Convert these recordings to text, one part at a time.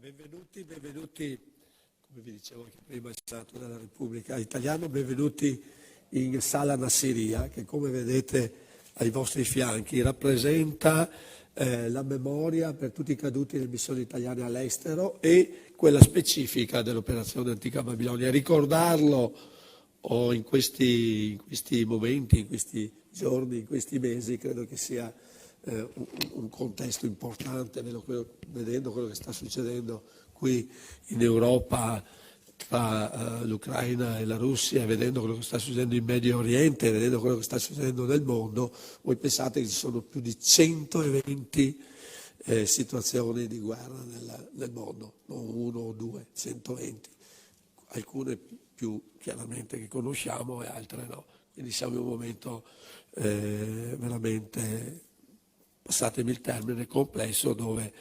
Benvenuti, come vi dicevo anche prima, il Senato della Repubblica Italiana, benvenuti in Sala Nassiriya, che come vedete ai vostri fianchi rappresenta la memoria per tutti i caduti nelle missioni italiane all'estero e quella specifica dell'operazione Antica Babilonia. Ricordarlo in questi momenti, in questi giorni, in questi mesi, credo che sia un contesto importante, vedendo quello che sta succedendo qui in Europa tra l'Ucraina e la Russia, vedendo quello che sta succedendo in Medio Oriente, vedendo quello che sta succedendo nel mondo. Voi pensate che ci sono più di 120 situazioni di guerra nel mondo, non uno o due, 120, alcune più chiaramente che conosciamo e altre no. Quindi siamo in un momento veramente, passatemi il termine, complesso, dove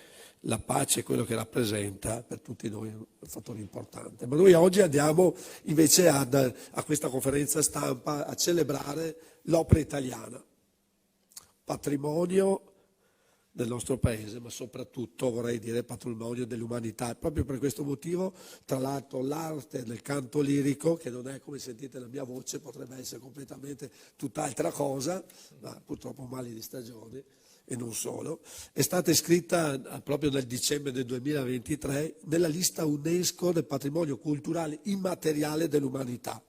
la pace è quello che rappresenta per tutti noi un fattore importante. Ma noi oggi andiamo invece a questa conferenza stampa a celebrare l'opera italiana, patrimonio del nostro paese, ma soprattutto vorrei dire patrimonio dell'umanità. Proprio per questo motivo, tra l'altro, l'arte del canto lirico, che non è, come sentite la mia voce, potrebbe essere completamente tutt'altra cosa, ma purtroppo mali di stagione e non solo, è stata iscritta proprio nel dicembre del 2023 nella lista UNESCO del patrimonio culturale immateriale dell'umanità.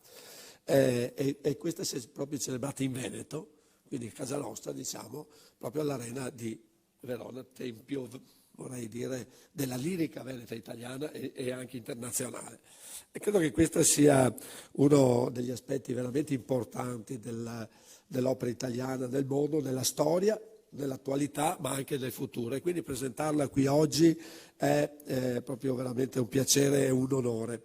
E questa si è proprio celebrata in Veneto, quindi a casa nostra, diciamo, proprio all'Arena di Verona, tempio, vorrei dire, della lirica veneta italiana e anche internazionale. E credo che questo sia uno degli aspetti veramente importanti dell'opera italiana nel mondo, nella storia, nell'attualità, ma anche nel futuro. E quindi presentarla qui oggi è proprio veramente un piacere e un onore.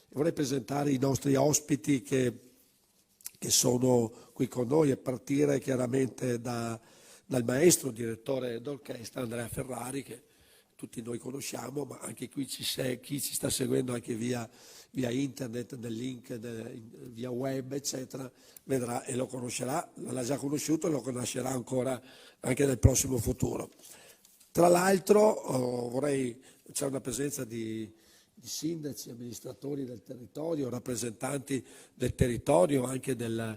Vorrei presentare i nostri ospiti che sono qui con noi, a partire chiaramente dal maestro direttore d'orchestra Andrea Ferrari, che tutti noi conosciamo, ma anche qui chi ci sta seguendo anche via internet, nel link, via web, eccetera, vedrà e lo conoscerà, l'ha già conosciuto e lo conoscerà ancora anche nel prossimo futuro. Tra l'altro c'è una presenza di sindaci, amministratori del territorio, rappresentanti del territorio, anche dei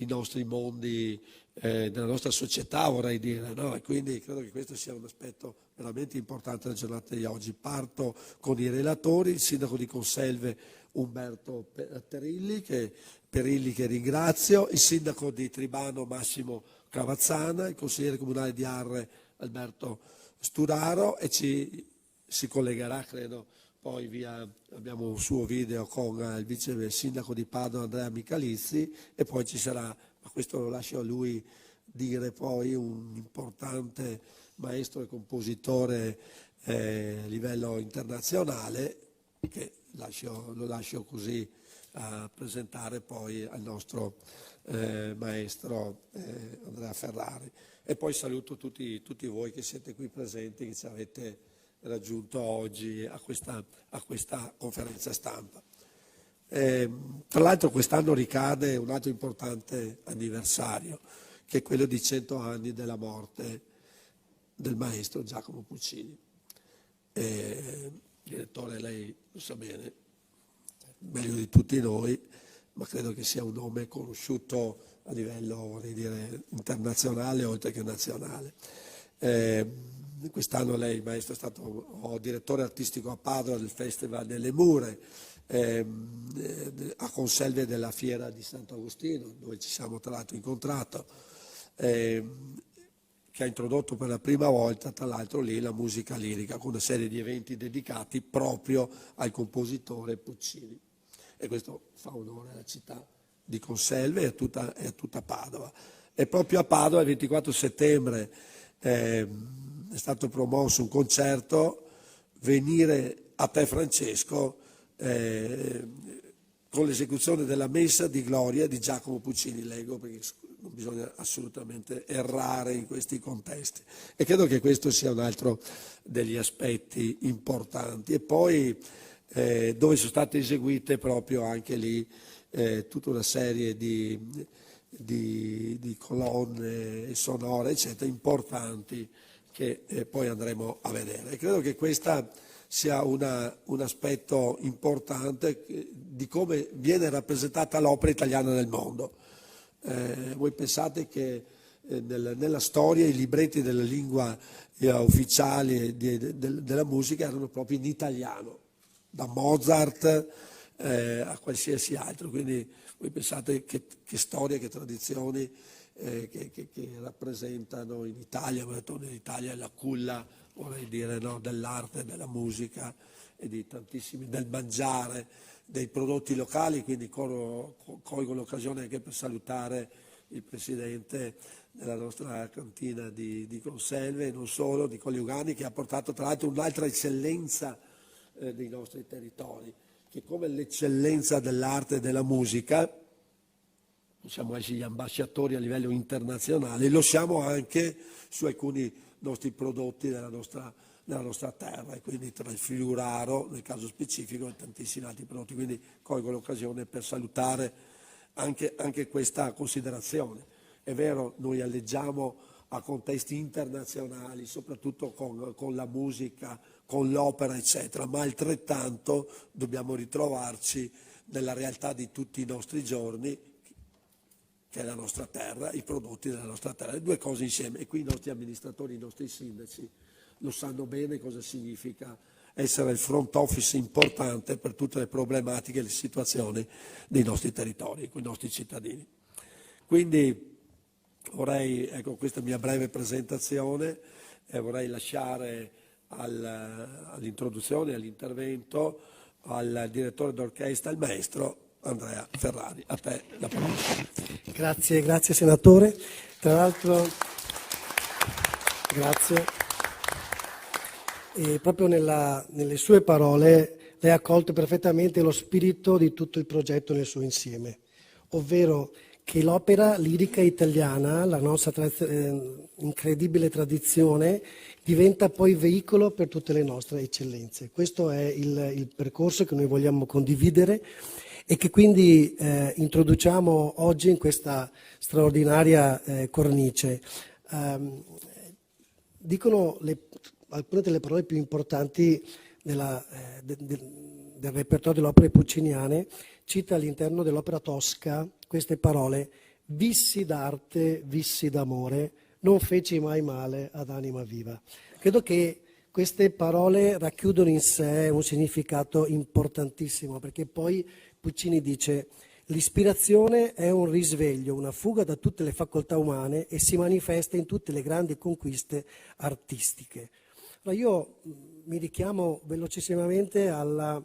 nostri mondi, della nostra società, vorrei dire, no? E quindi credo che questo sia un aspetto veramente importante della giornata di oggi. Parto con i relatori, il sindaco di Conselve Umberto Perilli, che ringrazio, il sindaco di Tribano Massimo Cavazzana, il consigliere comunale di Arre Alberto Sturaro, e si collegherà, credo, poi abbiamo un suo video con il vice sindaco di Padova Andrea Michalizzi, e poi ci sarà, ma questo lo lascio a lui dire, poi un importante maestro e compositore a livello internazionale, che lo lascio così a presentare poi al nostro maestro Andrea Ferrari. E poi saluto tutti voi che siete qui presenti, che ci avete raggiunto oggi a questa conferenza stampa. Tra l'altro quest'anno ricade un altro importante anniversario, che è quello di 100 anni della morte del maestro Giacomo Puccini. Direttore, lei lo sa bene, meglio di tutti noi, ma credo che sia un nome conosciuto a livello, vorrei dire, internazionale oltre che nazionale. Quest'anno lei, maestro, è stato direttore artistico a Padova del Festival delle Mure, a Conselve della Fiera di Sant'Agostino, dove ci siamo tra l'altro incontrato, che ha introdotto per la prima volta, tra l'altro, lì la musica lirica, con una serie di eventi dedicati proprio al compositore Puccini. E questo fa onore alla città di Conselve e a tutta Padova. E proprio a Padova, il 24 settembre, è stato promosso un concerto, Venire a te Francesco, con l'esecuzione della Messa di Gloria di Giacomo Puccini. Leggo perché non bisogna assolutamente errare in questi contesti, e credo che questo sia un altro degli aspetti importanti. E poi dove sono state eseguite proprio anche lì tutta una serie di colonne sonore, eccetera, importanti che poi andremo a vedere. E credo che questa sia un aspetto importante di come viene rappresentata l'opera italiana nel mondo. Voi pensate che nella storia i libretti della lingua ufficiali della musica erano proprio in italiano, da Mozart a qualsiasi altro, quindi voi pensate che storia, che tradizioni che rappresentano in Italia, l'Italia è la culla, vorrei dire, no, dell'arte, della musica e di tantissimi, del mangiare, dei prodotti locali, quindi colgo l'occasione anche per salutare il presidente della nostra cantina di Conselve e non solo, di Colli Ugani, che ha portato tra l'altro un'altra eccellenza dei nostri territori, che come l'eccellenza dell'arte e della musica possiamo essere gli ambasciatori a livello internazionale, lo siamo anche su alcuni nostri prodotti della nostra terra, e quindi tra il Friularo nel caso specifico e tantissimi altri prodotti, quindi colgo l'occasione per salutare anche questa considerazione. È vero, noi alleggiamo a contesti internazionali, soprattutto con la musica, con l'opera, eccetera, ma altrettanto dobbiamo ritrovarci nella realtà di tutti i nostri giorni, che è la nostra terra, i prodotti della nostra terra, le due cose insieme. E qui i nostri amministratori, i nostri sindaci lo sanno bene cosa significa essere il front office importante per tutte le problematiche e le situazioni dei nostri territori, con i nostri cittadini. Quindi vorrei, ecco, questa mia breve presentazione, vorrei lasciare all'introduzione, all'intervento, al direttore d'orchestra, il maestro Andrea Ferrari. A te la parola. Grazie senatore. Tra l'altro, grazie. E proprio nelle sue parole lei ha colto perfettamente lo spirito di tutto il progetto nel suo insieme, ovvero che l'opera lirica italiana, la nostra incredibile tradizione, diventa poi veicolo per tutte le nostre eccellenze. Questo è il percorso che noi vogliamo condividere e che quindi introduciamo oggi in questa straordinaria cornice. Dicono alcune delle parole più importanti del repertorio delle opere pucciniane, cita all'interno dell'opera Tosca queste parole: vissi d'arte, vissi d'amore, non feci mai male ad anima viva. Credo che queste parole racchiudono in sé un significato importantissimo, perché poi Puccini dice: l'ispirazione è un risveglio, una fuga da tutte le facoltà umane e si manifesta in tutte le grandi conquiste artistiche. Allora io mi richiamo velocissimamente a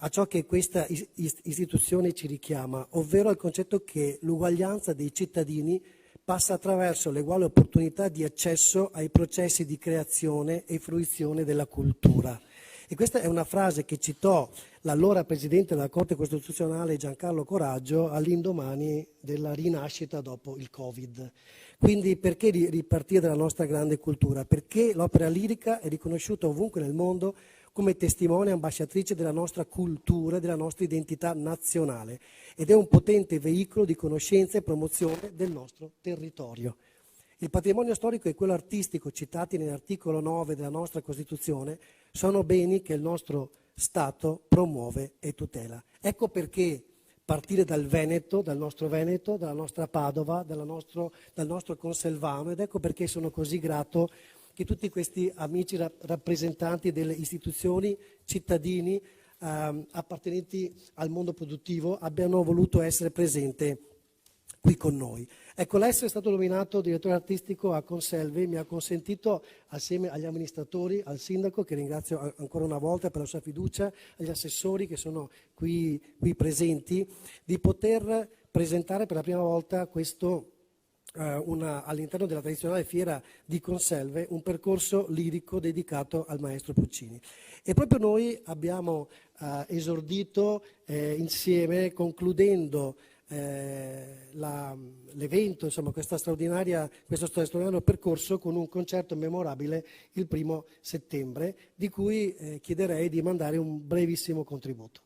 ciò che questa istituzione ci richiama, ovvero al concetto che l'uguaglianza dei cittadini passa attraverso l'uguale opportunità di accesso ai processi di creazione e fruizione della cultura. E questa è una frase che citò l'allora Presidente della Corte Costituzionale Giancarlo Coraggio all'indomani della rinascita dopo il Covid. Quindi perché ripartire dalla nostra grande cultura? Perché l'opera lirica è riconosciuta ovunque nel mondo come testimone e ambasciatrice della nostra cultura e della nostra identità nazionale ed è un potente veicolo di conoscenza e promozione del nostro territorio. Il patrimonio storico e quello artistico citati nell'articolo 9 della nostra Costituzione sono beni che il nostro Stato promuove e tutela. Ecco perché partire dal Veneto, dal nostro Veneto, dalla nostra Padova, dal nostro Conselvano, ed ecco perché sono così grato che tutti questi amici rappresentanti delle istituzioni, cittadini, appartenenti al mondo produttivo abbiano voluto essere presenti qui con noi. Ecco, l'essere stato nominato direttore artistico a Conselve mi ha consentito, assieme agli amministratori, al sindaco, che ringrazio ancora una volta per la sua fiducia, agli assessori che sono qui presenti, di poter presentare per la prima volta questo all'interno della tradizionale fiera di Conselve un percorso lirico dedicato al maestro Puccini. E proprio noi abbiamo esordito insieme, concludendo l'evento, insomma, questo straordinario percorso con un concerto memorabile il 1° settembre, di cui chiederei di mandare un brevissimo contributo.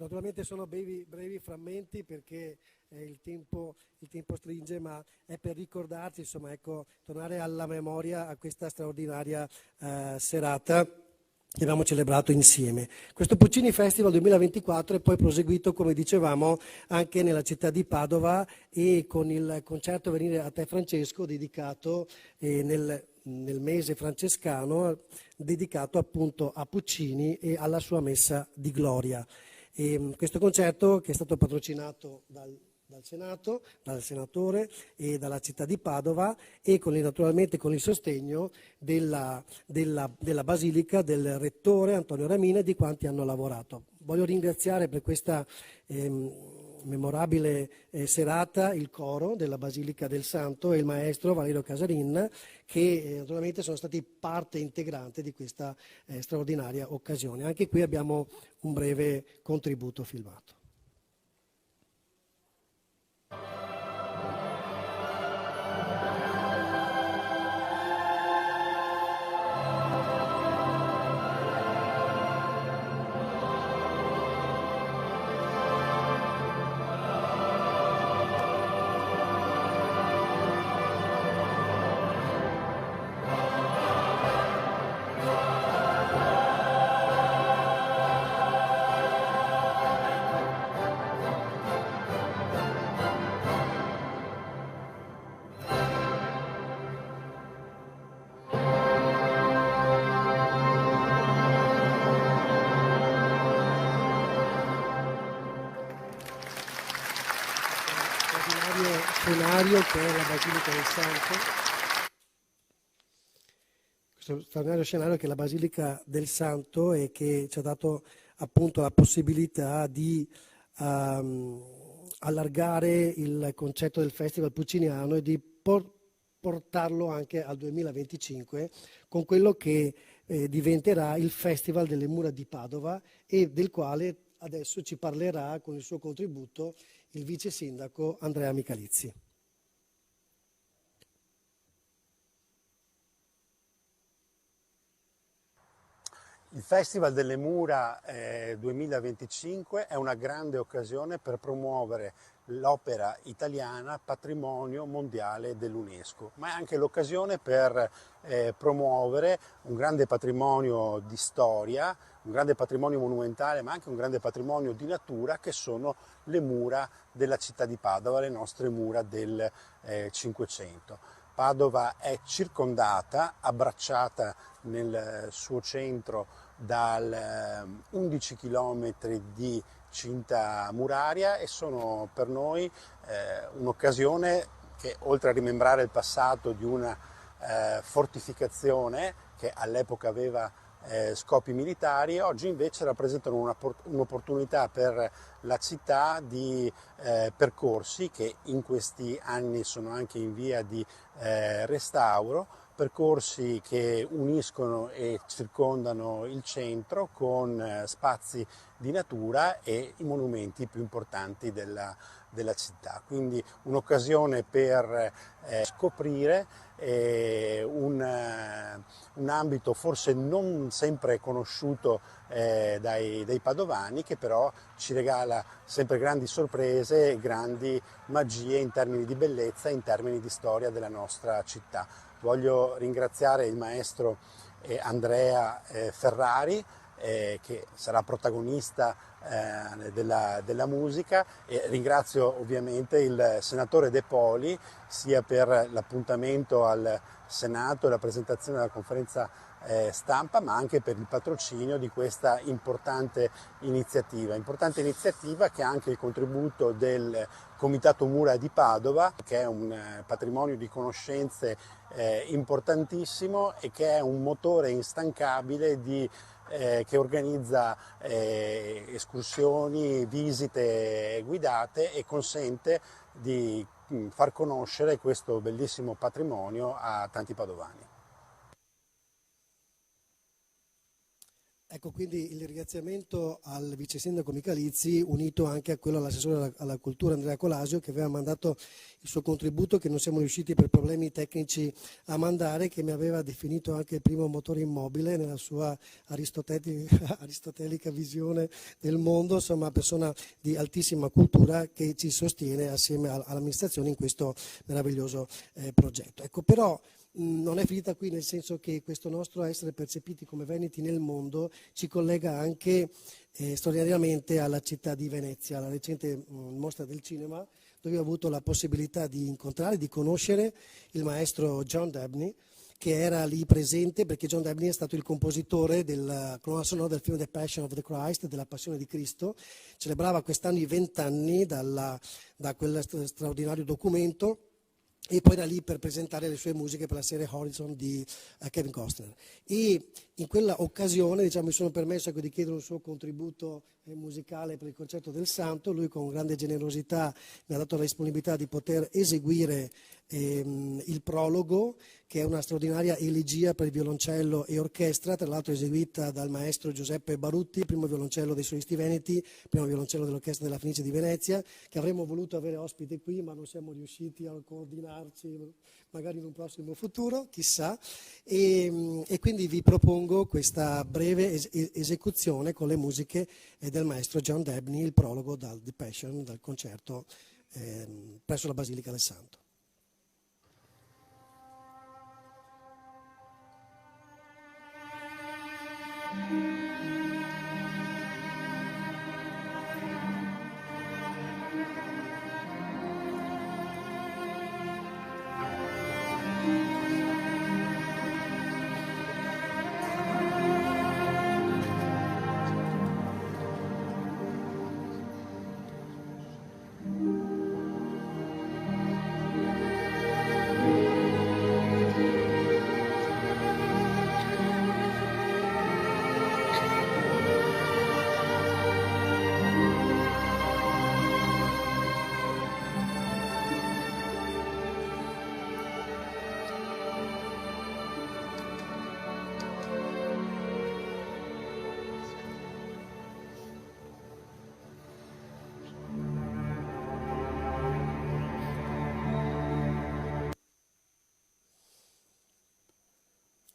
Naturalmente sono brevi frammenti perché il tempo stringe, ma è per ricordarci, insomma, ecco, tornare alla memoria a questa straordinaria serata che abbiamo celebrato insieme. Questo Puccini Festival 2024 è poi proseguito, come dicevamo, anche nella città di Padova e con il concerto Venire a te Francesco, dedicato nel mese francescano, dedicato appunto a Puccini e alla sua messa di gloria. E questo concerto, che è stato patrocinato dal Senato, dal senatore e dalla città di Padova, e naturalmente con il sostegno della Basilica, del rettore Antonio Ramina e di quanti hanno lavorato. Voglio ringraziare per questa memorabile serata il coro della Basilica del Santo e il maestro Valerio Casarin, che naturalmente sono stati parte integrante di questa straordinaria occasione. Anche qui abbiamo un breve contributo filmato. Scenario che è la Basilica del Santo, questo straordinario scenario che è la Basilica del Santo e che ci ha dato appunto la possibilità di allargare il concetto del Festival Pucciniano e di portarlo anche al 2025 con quello che diventerà il Festival delle Mura di Padova e del quale adesso ci parlerà con il suo contributo il vice sindaco Andrea Michalizzi. Il Festival delle Mura 2025 è una grande occasione per promuovere l'opera italiana patrimonio mondiale dell'UNESCO, ma è anche l'occasione per promuovere un grande patrimonio di storia, un grande patrimonio monumentale, ma anche un grande patrimonio di natura che sono le mura della città di Padova, le nostre mura del Cinquecento. Padova è circondata, abbracciata nel suo centro da 11 km di cinta muraria e sono per noi un'occasione che, oltre a rimembrare il passato di una fortificazione che all'epoca aveva scopi militari, oggi invece rappresentano un'opportunità per la città di percorsi che in questi anni sono anche in via di restauro, percorsi che uniscono e circondano il centro con spazi di natura e i monumenti più importanti della città. Quindi un'occasione per scoprire un ambito forse non sempre conosciuto dai padovani, che però ci regala sempre grandi sorprese e grandi magie in termini di bellezza e in termini di storia della nostra città. Voglio ringraziare il maestro Andrea Ferrari, che sarà protagonista della musica, e ringrazio ovviamente il senatore De Poli sia per l'appuntamento al Senato e la presentazione della conferenza stampa, ma anche per il patrocinio di questa importante iniziativa che ha anche il contributo del Comitato Mura di Padova, che è un patrimonio di conoscenze importantissimo e che è un motore instancabile che organizza escursioni, visite guidate e consente di far conoscere questo bellissimo patrimonio a tanti padovani. Ecco, quindi il ringraziamento al vice sindaco Michalizzi, unito anche a quello all'assessore alla cultura Andrea Colasio, che aveva mandato il suo contributo, che non siamo riusciti per problemi tecnici a mandare, che mi aveva definito anche il primo motore immobile nella sua aristotelica visione del mondo, insomma persona di altissima cultura che ci sostiene assieme all'amministrazione in questo meraviglioso progetto. Ecco, però non è finita qui, nel senso che questo nostro essere percepiti come veneti nel mondo ci collega anche straordinariamente alla città di Venezia, alla recente mostra del cinema, dove ho avuto la possibilità di incontrare, di conoscere il maestro John Dabney, che era lì presente, perché John Dabney è stato il compositore della colonna sonora del film The Passion of the Christ, della Passione di Cristo. Celebrava quest'anno i 20 anni da quel straordinario documento, e poi era lì per presentare le sue musiche per la serie Horizon di Kevin Costner. E in quella occasione, diciamo, mi sono permesso di chiedere un suo contributo musicale per il concerto del Santo. Lui con grande generosità mi ha dato la disponibilità di poter eseguire il prologo, che è una straordinaria elegia per violoncello e orchestra, tra l'altro eseguita dal maestro Giuseppe Barutti, primo violoncello dei solisti veneti, primo violoncello dell'Orchestra della Fenice di Venezia, che avremmo voluto avere ospite qui, ma non siamo riusciti a coordinarci, magari in un prossimo futuro, chissà. E quindi vi propongo questa breve esecuzione con le musiche del maestro John Dabney, il prologo dal The Passion, dal concerto presso la Basilica del Santo.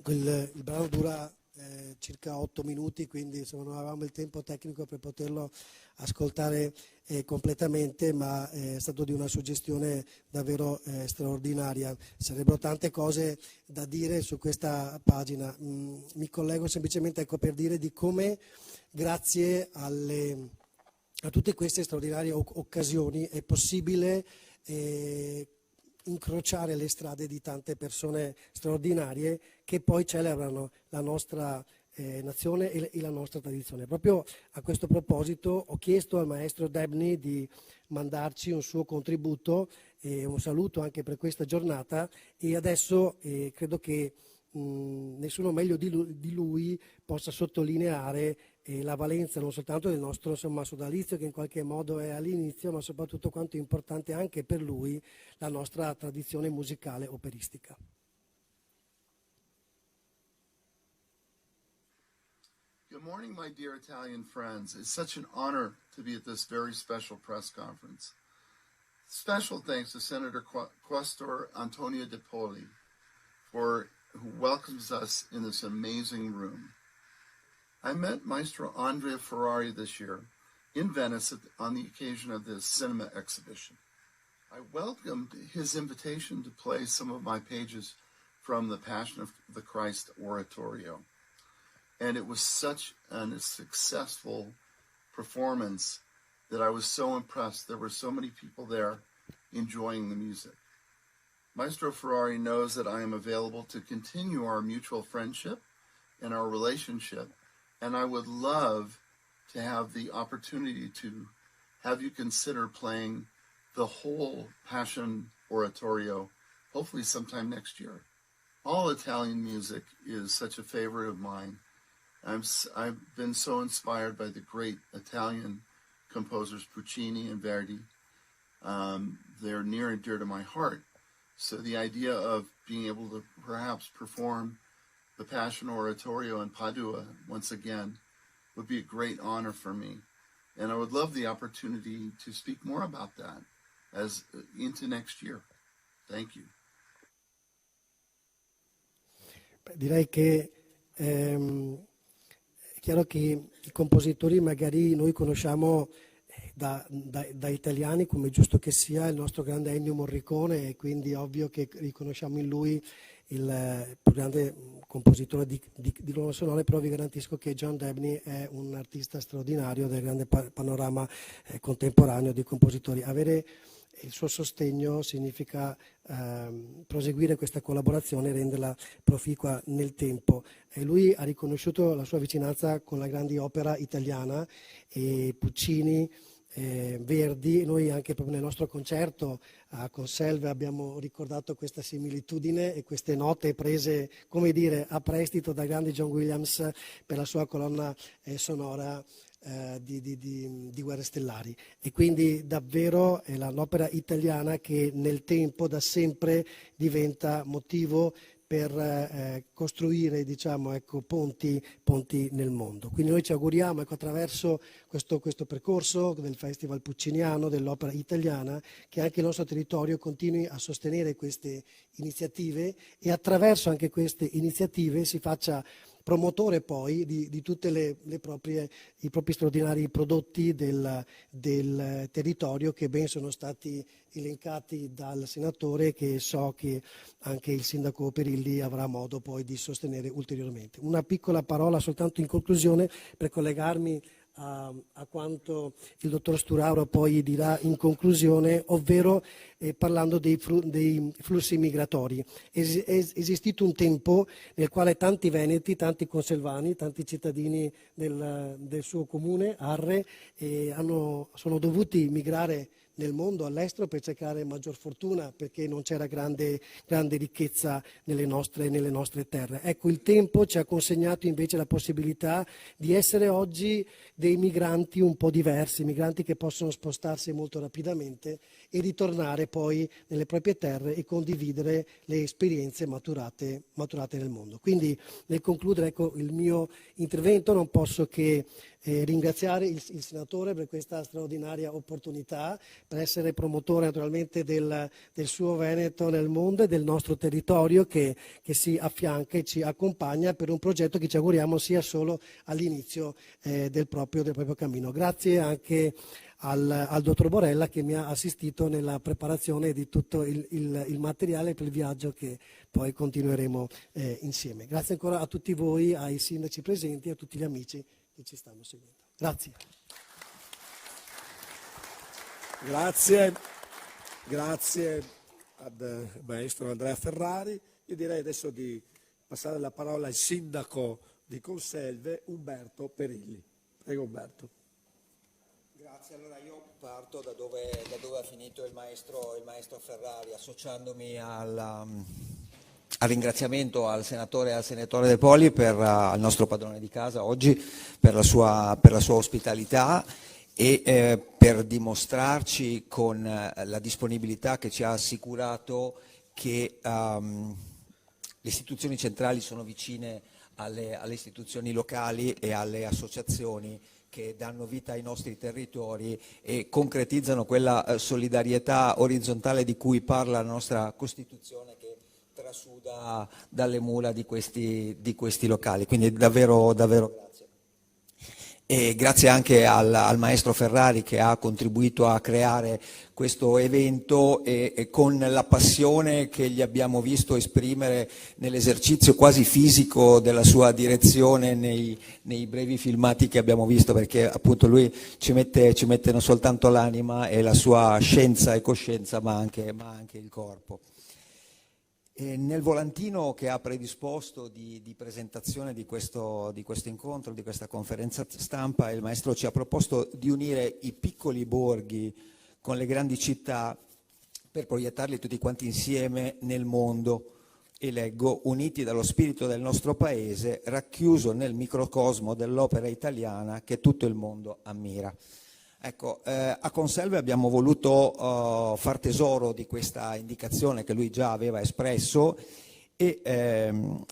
Il brano dura circa 8 minuti, quindi insomma, non avevamo il tempo tecnico per poterlo ascoltare completamente, ma è stato di una suggestione davvero straordinaria. Sarebbero tante cose da dire su questa pagina. Mi collego semplicemente, ecco, per dire di come grazie a tutte queste straordinarie occasioni è possibile incrociare le strade di tante persone straordinarie che poi celebrano la nostra nazione e la nostra tradizione. Proprio a questo proposito ho chiesto al maestro Dabney di mandarci un suo contributo e un saluto anche per questa giornata, e adesso credo che nessuno meglio di lui possa sottolineare la valenza non soltanto del nostro, insomma, sodalizio, che in qualche modo è all'inizio, ma soprattutto quanto è importante anche per lui la nostra tradizione musicale operistica. Good morning, my dear Italian friends. It's such an honor to be at this very special press conference. Special thanks to Senator Questor Antonio De Poli who welcomes us in this amazing room. I met Maestro Andrea Ferrari this year in Venice on the occasion of the cinema exhibition. I welcomed his invitation to play some of my pages from the Passion of the Christ oratorio. And it was such a successful performance that I was so impressed. There were so many people there enjoying the music. Maestro Ferrari knows that I am available to continue our mutual friendship and our relationship, and I would love to have the opportunity to have you consider playing the whole Passion oratorio, hopefully sometime next year. All Italian music is such a favorite of mine. I've been so inspired by the great Italian composers Puccini and Verdi. They're near and dear to my heart. So the idea of being able to perhaps perform the Passion Oratorio in Padua once again would be a great honor for me. And I would love the opportunity to speak more about that as into next year. Thank you. Direi che è chiaro che i compositori magari noi conosciamo da italiani, come è giusto che sia, il nostro grande Ennio Morricone, e quindi è ovvio che riconosciamo in lui il più grande compositore di colonne sonore, però vi garantisco che John Debney è un artista straordinario del grande panorama contemporaneo di compositori. Avere il suo sostegno significa proseguire questa collaborazione e renderla proficua nel tempo. E lui ha riconosciuto la sua vicinanza con la grande opera italiana, e Puccini, Verdi. Noi anche proprio nel nostro concerto a Conselve abbiamo ricordato questa similitudine e queste note prese, come dire, a prestito da grande John Williams per la sua colonna sonora di Guerre Stellari. E quindi davvero è l'opera italiana che nel tempo da sempre diventa motivo per costruire, diciamo, ecco, ponti nel mondo. Quindi noi ci auguriamo, ecco, attraverso questo percorso del Festival Pucciniano, dell'opera italiana, che anche il nostro territorio continui a sostenere queste iniziative, e attraverso anche queste iniziative si faccia promotore poi di tutte i propri straordinari prodotti del territorio, che ben sono stati elencati dal senatore, che so che anche il sindaco Perilli avrà modo poi di sostenere ulteriormente. Una piccola parola soltanto in conclusione per collegarmi a quanto il dottor Sturauro poi dirà in conclusione, ovvero parlando dei flussi migratori. È esistito un tempo nel quale tanti veneti, tanti conselvani, tanti cittadini del suo comune, Arre, sono dovuti migrare nel mondo, all'estero, per cercare maggior fortuna, perché non c'era grande ricchezza nelle nostre terre. Ecco, il tempo ci ha consegnato invece la possibilità di essere oggi dei migranti un po' diversi, migranti che possono spostarsi molto rapidamente e ritornare poi nelle proprie terre e condividere le esperienze maturate nel mondo. Quindi, nel concludere, ecco, il mio intervento, non posso che ringraziare il senatore per questa straordinaria opportunità, per essere promotore naturalmente del suo Veneto nel mondo e del nostro territorio che si affianca e ci accompagna per un progetto che ci auguriamo sia solo all'inizio del proprio cammino. Grazie anche al dottor Borella, che mi ha assistito nella preparazione di tutto il materiale per il viaggio che poi continueremo insieme. Grazie ancora a tutti voi, ai sindaci presenti e a tutti gli amici che ci stanno seguendo. Grazie. Grazie al maestro Andrea Ferrari. Io direi adesso di passare la parola al sindaco di Conselve, Umberto Perilli. Prego Umberto. Grazie, allora io parto da dove ha finito il maestro Ferrari, associandomi al ringraziamento al senatore De Poli, al nostro padrone di casa oggi, per la sua ospitalità e per dimostrarci con la disponibilità che ci ha assicurato che le istituzioni centrali sono vicine alle istituzioni locali e alle associazioni che danno vita ai nostri territori e concretizzano quella solidarietà orizzontale di cui parla la nostra Costituzione, che trasuda dalle mura di questi locali. Quindi davvero grazie. E grazie anche al maestro Ferrari, che ha contribuito a creare questo evento e con la passione che gli abbiamo visto esprimere nell'esercizio quasi fisico della sua direzione nei brevi filmati che abbiamo visto, perché appunto lui ci mette non soltanto l'anima e la sua scienza e coscienza, ma anche il corpo. E nel volantino che ha predisposto di presentazione di questo incontro, di questa conferenza stampa, il maestro ci ha proposto di unire i piccoli borghi con le grandi città per proiettarli tutti quanti insieme nel mondo, e leggo: uniti dallo spirito del nostro paese, racchiuso nel microcosmo dell'opera italiana che tutto il mondo ammira. Ecco, a Conselve abbiamo voluto far tesoro di questa indicazione che lui già aveva espresso e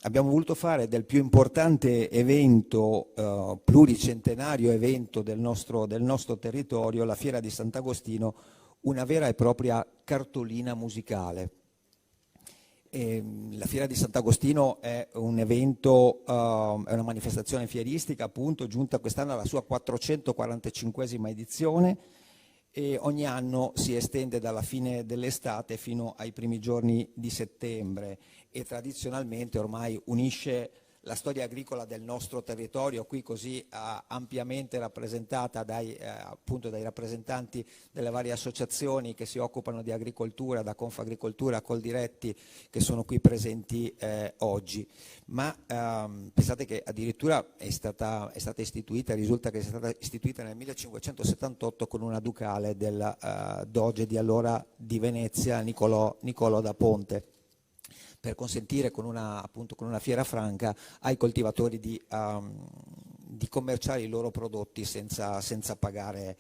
abbiamo voluto fare del più importante evento, pluricentenario evento del nostro territorio, la Fiera di Sant'Agostino, una vera e propria cartolina musicale. La Fiera di Sant'Agostino è un evento, è una manifestazione fieristica, appunto, giunta quest'anno alla sua 445esima edizione, e ogni anno si estende dalla fine dell'estate fino ai primi giorni di settembre, e tradizionalmente ormai unisce la storia agricola del nostro territorio, qui così ampiamente rappresentata appunto dai rappresentanti delle varie associazioni che si occupano di agricoltura, da Confagricoltura a Coldiretti, che sono qui presenti oggi. Ma pensate che addirittura è stata istituita, risulta che sia stata istituita nel 1578 con una ducale del doge di allora di Venezia, Niccolò da Ponte, per consentire con una fiera franca ai coltivatori di commerciare i loro prodotti senza pagare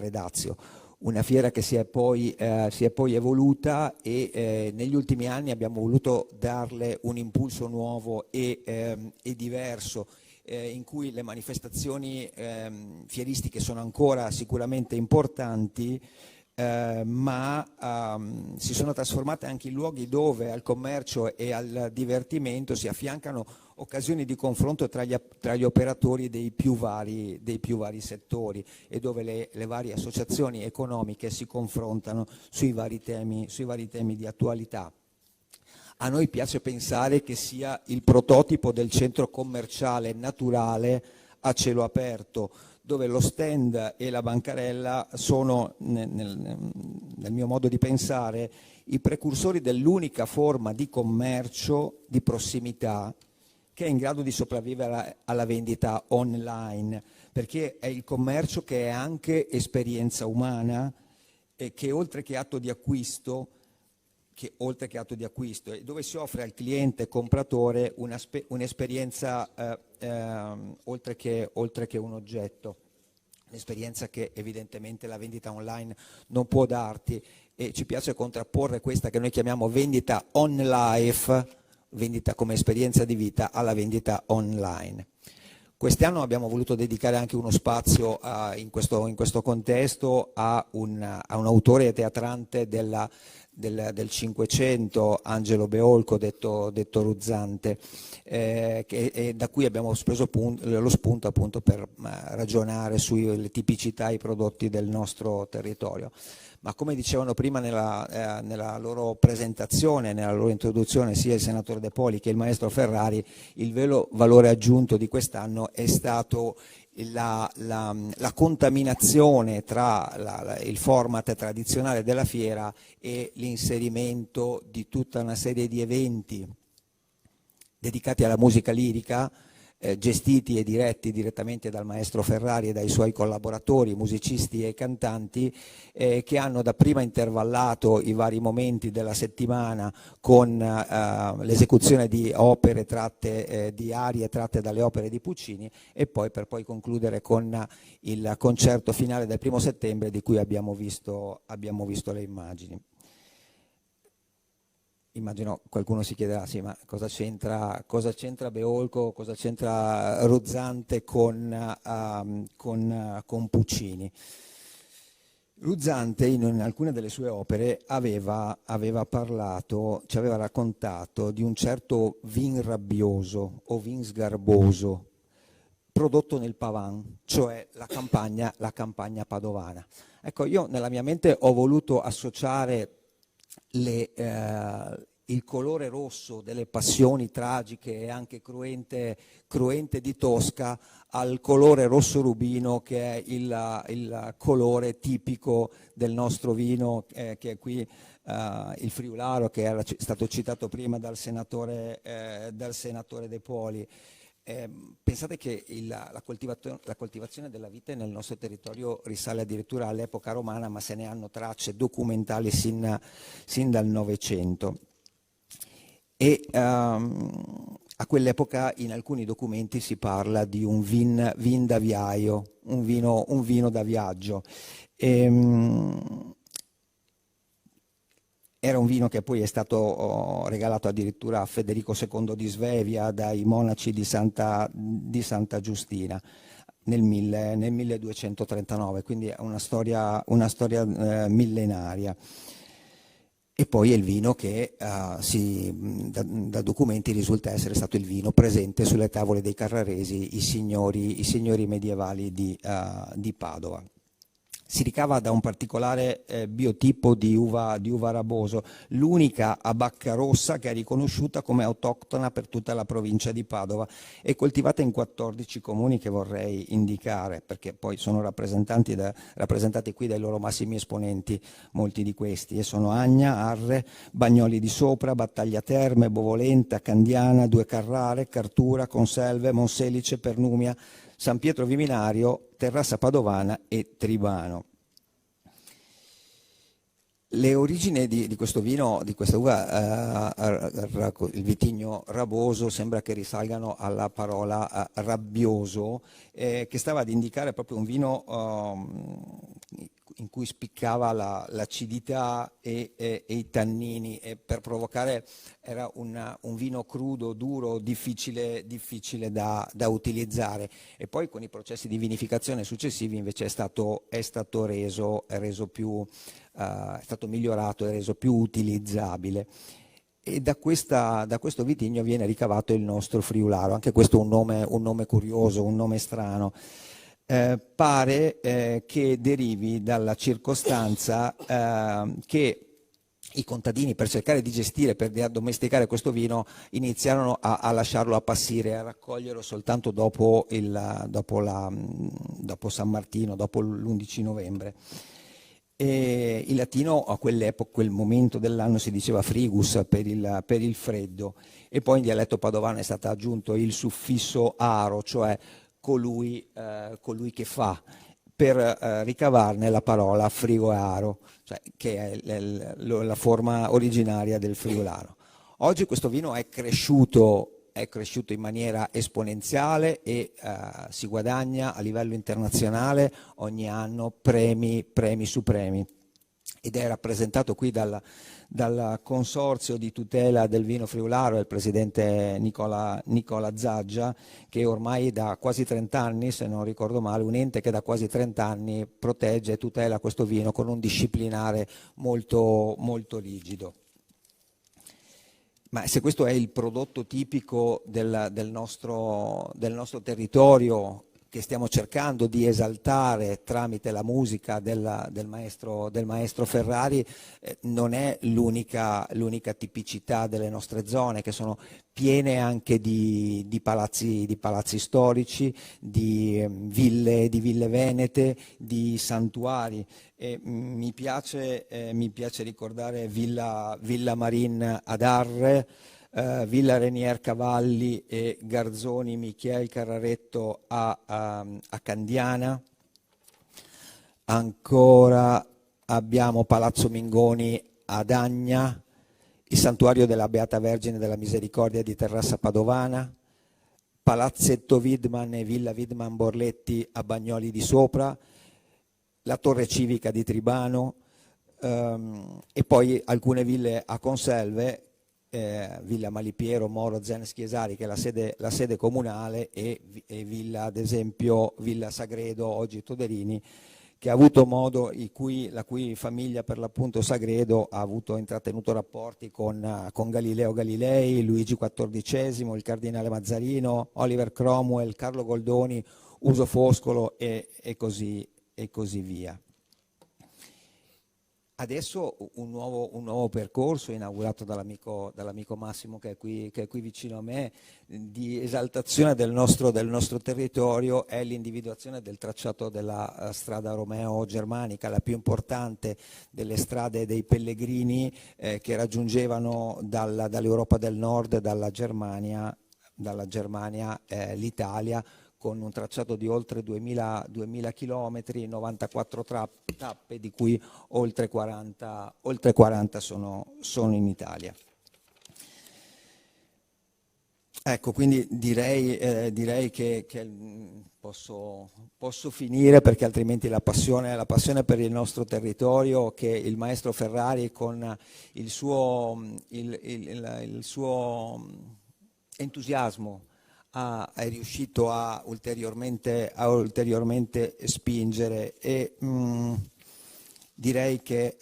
dazio. Una fiera che si è poi evoluta, e negli ultimi anni abbiamo voluto darle un impulso nuovo e diverso, in cui le manifestazioni fieristiche sono ancora sicuramente importanti, ma si sono trasformate anche in luoghi dove al commercio e al divertimento si affiancano occasioni di confronto tra gli operatori dei più vari settori, e dove le varie associazioni economiche si confrontano sui vari temi di attualità. A noi piace pensare che sia il prototipo del centro commerciale naturale a cielo aperto, dove lo stand e la bancarella sono, nel mio modo di pensare, i precursori dell'unica forma di commercio di prossimità che è in grado di sopravvivere alla vendita online, perché è il commercio che è anche esperienza umana, e che oltre che atto di acquisto, e dove si offre al cliente compratore un'esperienza oltre che un oggetto, un'esperienza che evidentemente la vendita online non può darti, e ci piace contrapporre questa che noi chiamiamo vendita on life, vendita come esperienza di vita, alla vendita online. Quest'anno abbiamo voluto dedicare anche uno spazio in questo contesto a un autore teatrante del Cinquecento, Angelo Beolco, detto Ruzzante, da cui abbiamo preso lo spunto appunto per ragionare sulle tipicità e i prodotti del nostro territorio. Ma come dicevano prima nella loro presentazione, nella loro introduzione, sia il senatore De Poli che il maestro Ferrari, il vero valore aggiunto di quest'anno è stato la contaminazione tra il format tradizionale della fiera e l'inserimento di tutta una serie di eventi dedicati alla musica lirica, gestiti e diretti direttamente dal maestro Ferrari e dai suoi collaboratori, musicisti e cantanti, che hanno dapprima intervallato i vari momenti della settimana con l'esecuzione di opere di arie tratte dalle opere di Puccini, e per poi concludere con il concerto finale del 1° settembre, di cui abbiamo visto le immagini. Immagino qualcuno si chiederà, sì, ma cosa c'entra Beolco, cosa c'entra Ruzzante con Puccini? Ruzzante in alcune delle sue opere aveva parlato, ci aveva raccontato di un certo vin rabbioso o vin sgarboso prodotto nel Pavan, cioè la campagna padovana. Ecco, io nella mia mente ho voluto associare il colore rosso delle passioni tragiche e anche cruente di Tosca al colore rosso rubino, che è il colore tipico del nostro vino, che è qui il Friularo, che era stato citato prima dal senatore De Poli. Pensate che la coltivazione della vite nel nostro territorio risale addirittura all'epoca romana, ma se ne hanno tracce documentali sin dal Novecento. E a quell'epoca in alcuni documenti si parla di un vin da viaio, un vino da viaggio. Era un vino che poi è stato regalato addirittura a Federico II di Svevia dai monaci di Santa Giustina nel 1239, quindi è una storia millenaria. E poi è il vino che da documenti risulta essere stato il vino presente sulle tavole dei Carraresi, i signori medievali di Padova. Si ricava da un particolare biotipo di uva raboso, l'unica a bacca rossa che è riconosciuta come autoctona per tutta la provincia di Padova e coltivata in 14 comuni che vorrei indicare, perché poi sono rappresentati qui dai loro massimi esponenti, molti di questi, e sono Agna, Arre, Bagnoli di Sopra, Battaglia Terme, Bovolenta, Candiana, Due Carrare, Cartura, Conselve, Monselice, Pernumia, San Pietro Viminario, Terrassa Padovana e Tribano. Le origini di questo vino, di questa uva, il vitigno raboso, sembra che risalgano alla parola rabbioso, che stava ad indicare proprio un vino in cui spiccava l'acidità e i tannini, e per provocare era un vino crudo, duro, difficile da utilizzare, e poi con i processi di vinificazione successivi invece è stato reso più è stato migliorato e reso più utilizzabile. E da questo vitigno viene ricavato il nostro friularo, anche questo un nome curioso, un nome strano. Pare che derivi dalla circostanza che i contadini, per cercare di gestire, per addomesticare questo vino, iniziarono a lasciarlo appassire, a raccoglierlo soltanto dopo San Martino, dopo l'11 novembre. E in latino a quell'epoca, quel momento dell'anno, si diceva frigus per il freddo, e poi in dialetto padovano è stato aggiunto il suffisso aro, cioè colui che fa, per ricavarne la parola frigoaro, cioè, che è la forma originaria del friulano. Oggi questo vino è cresciuto in maniera esponenziale e si guadagna a livello internazionale ogni anno premi su premi, ed è rappresentato qui dal consorzio di tutela del vino friularo, il presidente Nicola Zaggia, che ormai da quasi 30 anni, se non ricordo male, un ente che da quasi 30 anni protegge e tutela questo vino con un disciplinare molto, molto rigido. Ma se questo è il prodotto tipico del nostro territorio, che stiamo cercando di esaltare tramite la musica del maestro Ferrari, non è l'unica tipicità delle nostre zone, che sono piene anche di palazzi storici, di ville venete, di santuari. E mi piace ricordare Villa Marin ad Arre, Villa Renier Cavalli e Garzoni Michiel Carraretto a Candiana. Ancora abbiamo Palazzo Mingoni ad Agna, il Santuario della Beata Vergine della Misericordia di Terrassa Padovana, Palazzetto Widman e Villa Widman Borletti a Bagnoli di Sopra, la Torre Civica di Tribano, e poi alcune ville a Conselve, Villa Malipiero, Moro, Zen Chiesari, che è la sede comunale, e villa, ad esempio, Villa Sagredo, oggi Toderini, che ha avuto modo, la cui famiglia, per l'appunto Sagredo, ha intrattenuto rapporti con Galileo Galilei, Luigi XIV, il Cardinale Mazzarino, Oliver Cromwell, Carlo Goldoni, Uso Foscolo e così via. Adesso un nuovo percorso inaugurato dall'amico Massimo, che è qui vicino a me, di esaltazione del nostro territorio, è l'individuazione del tracciato della strada Romeo-Germanica, la più importante delle strade dei pellegrini che raggiungevano dall'Europa del Nord, dalla Germania l'Italia, con un tracciato di oltre 2000 chilometri, 94 tappe, di cui oltre 40 sono in Italia. Ecco, quindi direi che posso finire, perché altrimenti la passione per il nostro territorio che il maestro Ferrari con il suo entusiasmo è riuscito a ulteriormente spingere, e direi che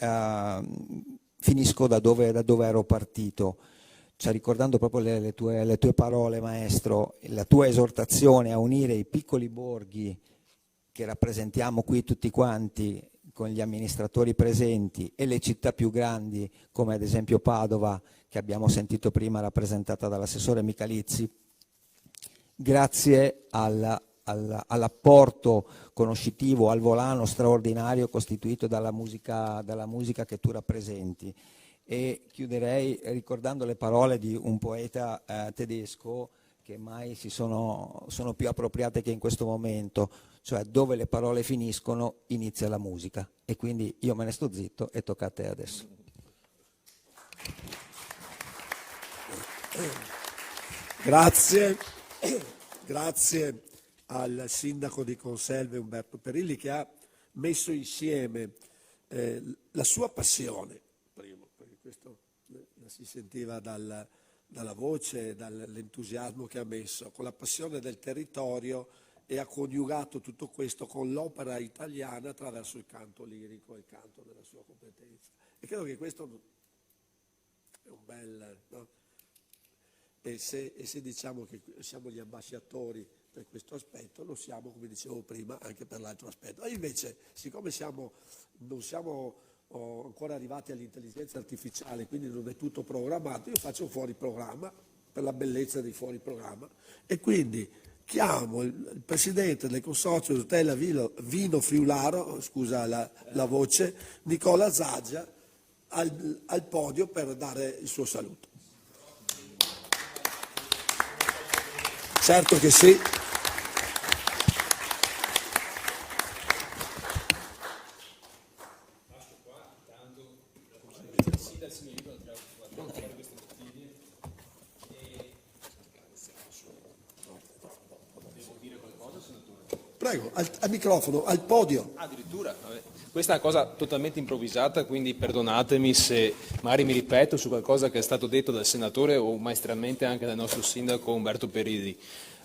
finisco da dove ero partito, cioè ricordando proprio le tue parole, maestro, la tua esortazione a unire i piccoli borghi che rappresentiamo qui tutti quanti con gli amministratori presenti e le città più grandi, come ad esempio Padova, che abbiamo sentito prima rappresentata dall'assessore Michalizzi, grazie all'apporto conoscitivo, al volano straordinario costituito dalla musica che tu rappresenti. E chiuderei ricordando le parole di un poeta tedesco che mai sono più appropriate che in questo momento, cioè dove le parole finiscono inizia la musica, e quindi io me ne sto zitto e tocca a te adesso. Grazie al sindaco di Conselve Umberto Perilli, che ha messo insieme la sua passione, primo, perché questo la si sentiva dalla voce, dall'entusiasmo che ha messo, con la passione del territorio, e ha coniugato tutto questo con l'opera italiana attraverso il canto lirico e il canto della sua competenza. E credo che questo è un bel... No? E se diciamo che siamo gli ambasciatori per questo aspetto, lo siamo, come dicevo prima, anche per l'altro aspetto. E invece, siccome non siamo ancora arrivati all'intelligenza artificiale, quindi non è tutto programmato, io faccio un fuori programma, per la bellezza dei fuori programma, e quindi chiamo il presidente del consorzio Rotella Vino Friularo, scusa la voce, Nicola Zaggia, al podio per dare il suo saluto. Certo che sì. Prego, al microfono, al podio. Addirittura, vabbè. Questa è una cosa totalmente improvvisata, quindi perdonatemi se magari mi ripeto su qualcosa che è stato detto dal senatore o maestralmente anche dal nostro sindaco Umberto Perilli.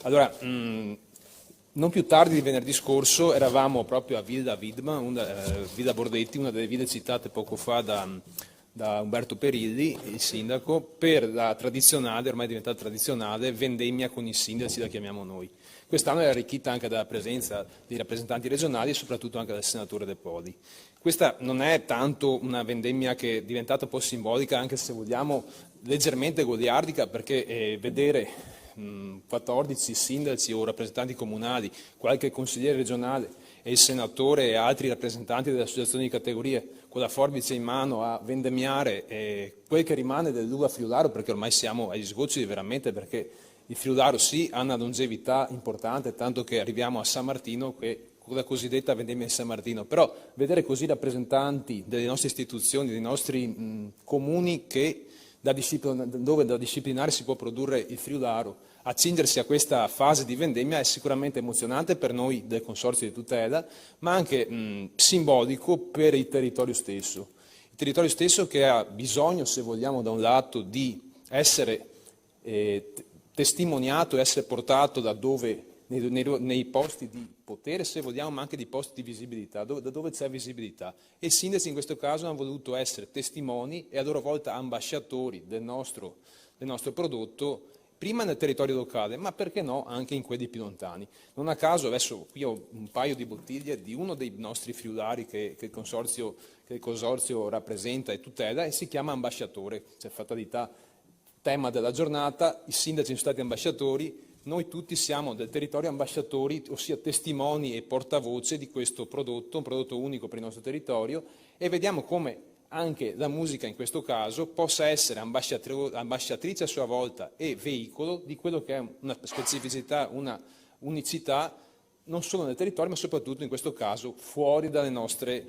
Allora, non più tardi di venerdì scorso eravamo proprio a Villa Vidma, Villa Bordetti, una delle ville citate poco fa da Umberto Perilli, il sindaco, per la tradizionale, ormai diventata tradizionale, vendemmia con i sindaci, la chiamiamo noi. Quest'anno è arricchita anche dalla presenza dei rappresentanti regionali e soprattutto anche del senatore De Poli. Questa non è tanto una vendemmia che è diventata un po' simbolica, anche se vogliamo leggermente goliardica, perché vedere 14 sindaci o rappresentanti comunali, qualche consigliere regionale e il senatore e altri rappresentanti delle associazioni di categorie con la forbice in mano a vendemmiare quel che rimane dell'uva friularo, perché ormai siamo agli sgoccioli veramente, perché il friularo sì ha una longevità importante, tanto che arriviamo a San Martino, con la cosiddetta vendemmia di San Martino, però vedere così rappresentanti delle nostre istituzioni, dei nostri comuni dove da disciplinare si può produrre il friularo, accingersi a questa fase di vendemmia è sicuramente emozionante per noi del Consorzio di tutela, ma anche simbolico per il territorio stesso. Il territorio stesso che ha bisogno, se vogliamo, da un lato di essere testimoniato, essere portato da dove, nei posti di potere, se vogliamo, ma anche di posti di visibilità, da dove c'è visibilità. E i sindaci in questo caso hanno voluto essere testimoni e a loro volta ambasciatori del nostro prodotto, prima nel territorio locale, ma perché no anche in quelli più lontani. Non a caso, adesso qui ho un paio di bottiglie di uno dei nostri friulari che il consorzio rappresenta e tutela, e si chiama ambasciatore, c'è fatalità. Tema della giornata, i sindaci sono stati ambasciatori, noi tutti siamo del territorio ambasciatori, ossia testimoni e portavoce di questo prodotto, un prodotto unico per il nostro territorio, e vediamo come anche la musica in questo caso possa essere ambasciatrice a sua volta e veicolo di quello che è una specificità, una unicità non solo nel territorio ma soprattutto in questo caso fuori dai nostri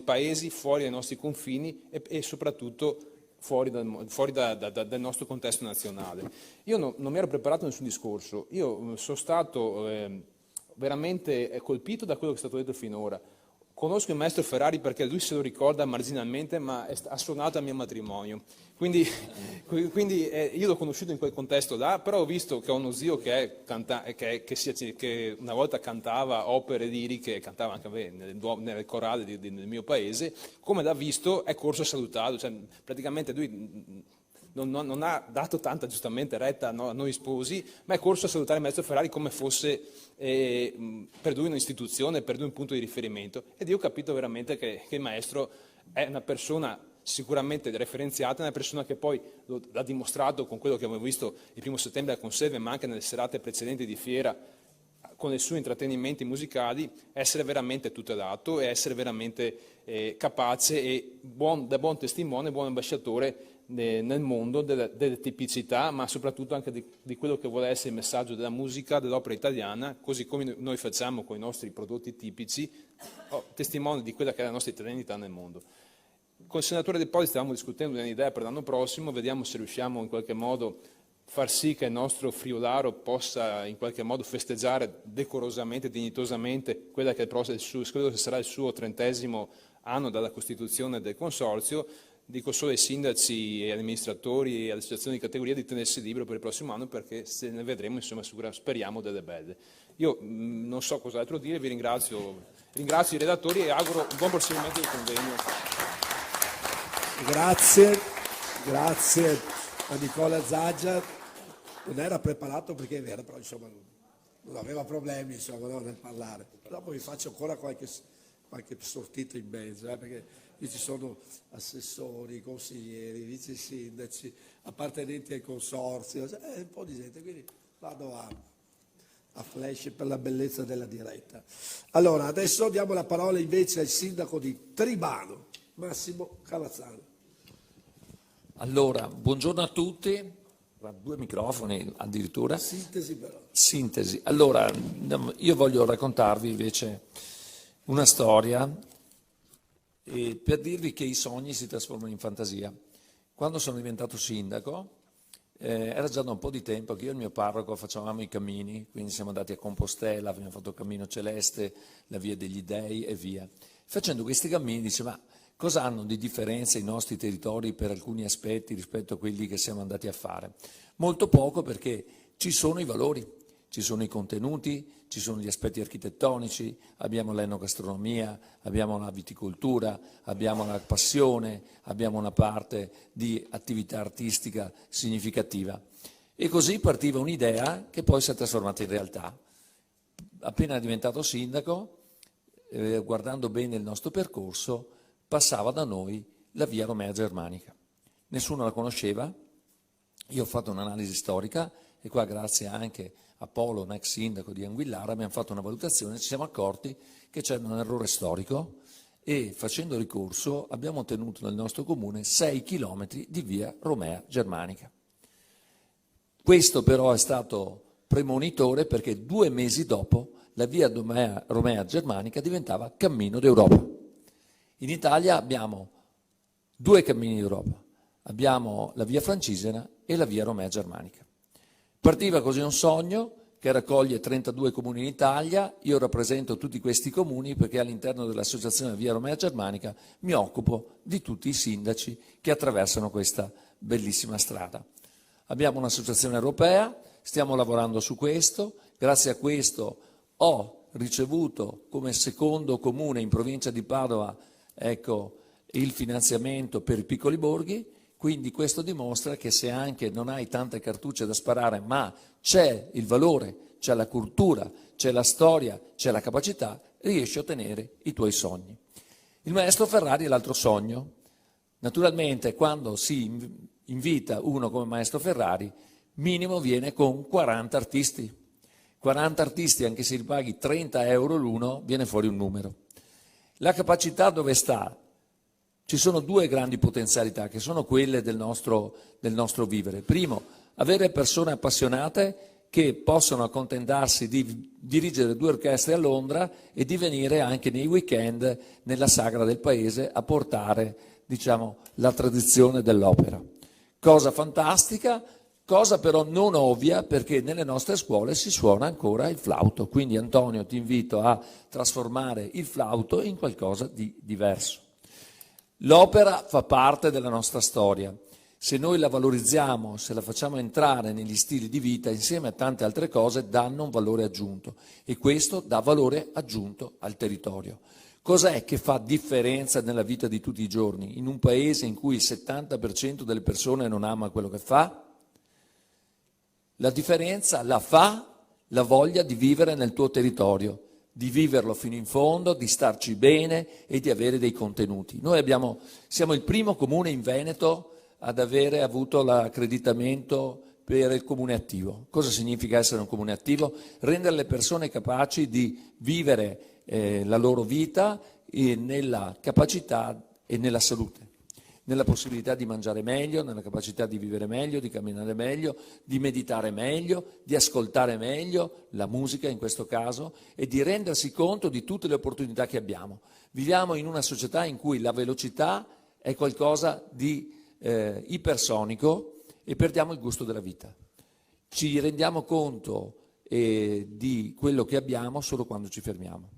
paesi, fuori dai nostri confini e soprattutto fuori dal nostro contesto nazionale. Io non mi ero preparato nessun discorso, io sono stato veramente colpito da quello che è stato detto finora. Conosco il maestro Ferrari perché lui se lo ricorda marginalmente, ma ha suonato al mio matrimonio. Quindi io l'ho conosciuto in quel contesto là, però ho visto che ho uno zio che una volta cantava opere liriche, cantava anche nelle corali del mio paese, come l'ha visto è corso a salutarlo, cioè, praticamente lui non ha dato tanta giustamente retta a noi sposi, ma è corso a salutare il maestro Ferrari come fosse per lui un'istituzione, per lui un punto di riferimento, ed io ho capito veramente che il maestro è una persona sicuramente referenziata, una persona che poi l'ha dimostrato con quello che abbiamo visto il 1° settembre a Conserve, ma anche nelle serate precedenti di fiera, con i suoi intrattenimenti musicali, essere veramente tutelato e essere veramente capace e da buon testimone, buon ambasciatore nel mondo delle tipicità, ma soprattutto anche di quello che vuole essere il messaggio della musica, dell'opera italiana, così come noi facciamo con i nostri prodotti tipici, testimone di quella che è la nostra italianità nel mondo. Con il senatore De Poli stavamo discutendo un'idea per l'anno prossimo, vediamo se riusciamo in qualche modo far sì che il nostro friularo possa in qualche modo festeggiare decorosamente, dignitosamente quello che sarà il suo 30° anno dalla costituzione del consorzio. Dico solo ai sindaci e agli amministratori e alle associazioni di categoria di tenersi libero per il prossimo anno, perché se ne vedremo, insomma, speriamo delle belle. Io non so cos'altro dire, vi ringrazio i relatori e auguro un buon proseguimento del convegno. Grazie a Nicola Zaggia. Non era preparato perché è vero, però insomma non aveva problemi nel parlare. Dopo vi faccio ancora qualche sortito in mezzo, perché qui ci sono assessori, consiglieri, vice sindaci, appartenenti al consorzio, un po' di gente, quindi vado a flash per la bellezza della diretta. Allora, adesso diamo la parola invece al sindaco di Tribano, Massimo Cavazzano. Allora, buongiorno a tutti. 2 microfoni addirittura. Sintesi però. Sintesi. Allora, io voglio raccontarvi invece una storia per dirvi che i sogni si trasformano in fantasia. Quando sono diventato sindaco, era già da un po' di tempo che io e il mio parroco facevamo i cammini, quindi siamo andati a Compostela, abbiamo fatto il Cammino Celeste, la Via degli Dei e via. Facendo questi cammini dice, ma cosa hanno di differenza i nostri territori per alcuni aspetti rispetto a quelli che siamo andati a fare? Molto poco, perché ci sono i valori, ci sono i contenuti, ci sono gli aspetti architettonici, abbiamo l'enogastronomia, abbiamo la viticoltura, abbiamo la passione, abbiamo una parte di attività artistica significativa. E così partiva un'idea che poi si è trasformata in realtà. Appena diventato sindaco, guardando bene il nostro percorso, passava da noi la via Romea Germanica. Nessuno la conosceva, io ho fatto un'analisi storica e qua grazie anche a Polo, un ex sindaco di Anguillara, abbiamo fatto una valutazione e ci siamo accorti che c'era un errore storico e facendo ricorso abbiamo ottenuto nel nostro comune 6 chilometri di via Romea Germanica. Questo però è stato premonitore perché 2 mesi dopo la via Romea Germanica diventava cammino d'Europa. In Italia abbiamo 2 cammini d'Europa, abbiamo la via Francigena e la via Romea Germanica. Partiva così un sogno che raccoglie 32 comuni in Italia, io rappresento tutti questi comuni perché all'interno dell'associazione Via Romea Germanica mi occupo di tutti i sindaci che attraversano questa bellissima strada. Abbiamo un'associazione europea, stiamo lavorando su questo, grazie a questo ho ricevuto come secondo comune in provincia di Padova il finanziamento per i piccoli borghi. Quindi questo dimostra che se anche non hai tante cartucce da sparare, ma c'è il valore, c'è la cultura, c'è la storia, c'è la capacità, riesci a ottenere i tuoi sogni. Il maestro Ferrari è l'altro sogno. Naturalmente quando si invita uno come maestro Ferrari, minimo viene con 40 artisti. 40 artisti, anche se li paghi 30 euro l'uno, viene fuori un numero. La capacità dove sta? Ci sono 2 grandi potenzialità che sono quelle del nostro vivere. Primo, avere persone appassionate che possono accontentarsi di dirigere 2 orchestre a Londra e di venire anche nei weekend nella sagra del paese a portare, la tradizione dell'opera. Cosa fantastica, Cosa però non ovvia, perché nelle nostre scuole si suona ancora il flauto. Quindi Antonio, ti invito a trasformare il flauto in qualcosa di diverso. L'opera fa parte della nostra storia. Se noi la valorizziamo, se la facciamo entrare negli stili di vita, insieme a tante altre cose, danno un valore aggiunto. E questo dà valore aggiunto al territorio. Cos'è che fa differenza nella vita di tutti i giorni? In un paese in cui il 70% delle persone non ama quello che fa? La differenza la fa la voglia di vivere nel tuo territorio, di viverlo fino in fondo, di starci bene e di avere dei contenuti. Noi siamo il primo comune in Veneto ad avere avuto l'accreditamento per il comune attivo. Cosa significa essere un comune attivo? Rendere le persone capaci di vivere la loro vita nella capacità e nella salute, nella possibilità di mangiare meglio, nella capacità di vivere meglio, di camminare meglio, di meditare meglio, di ascoltare meglio la musica in questo caso e di rendersi conto di tutte le opportunità che abbiamo. Viviamo in una società in cui la velocità è qualcosa di ipersonico e perdiamo il gusto della vita. Ci rendiamo conto di quello che abbiamo solo quando ci fermiamo.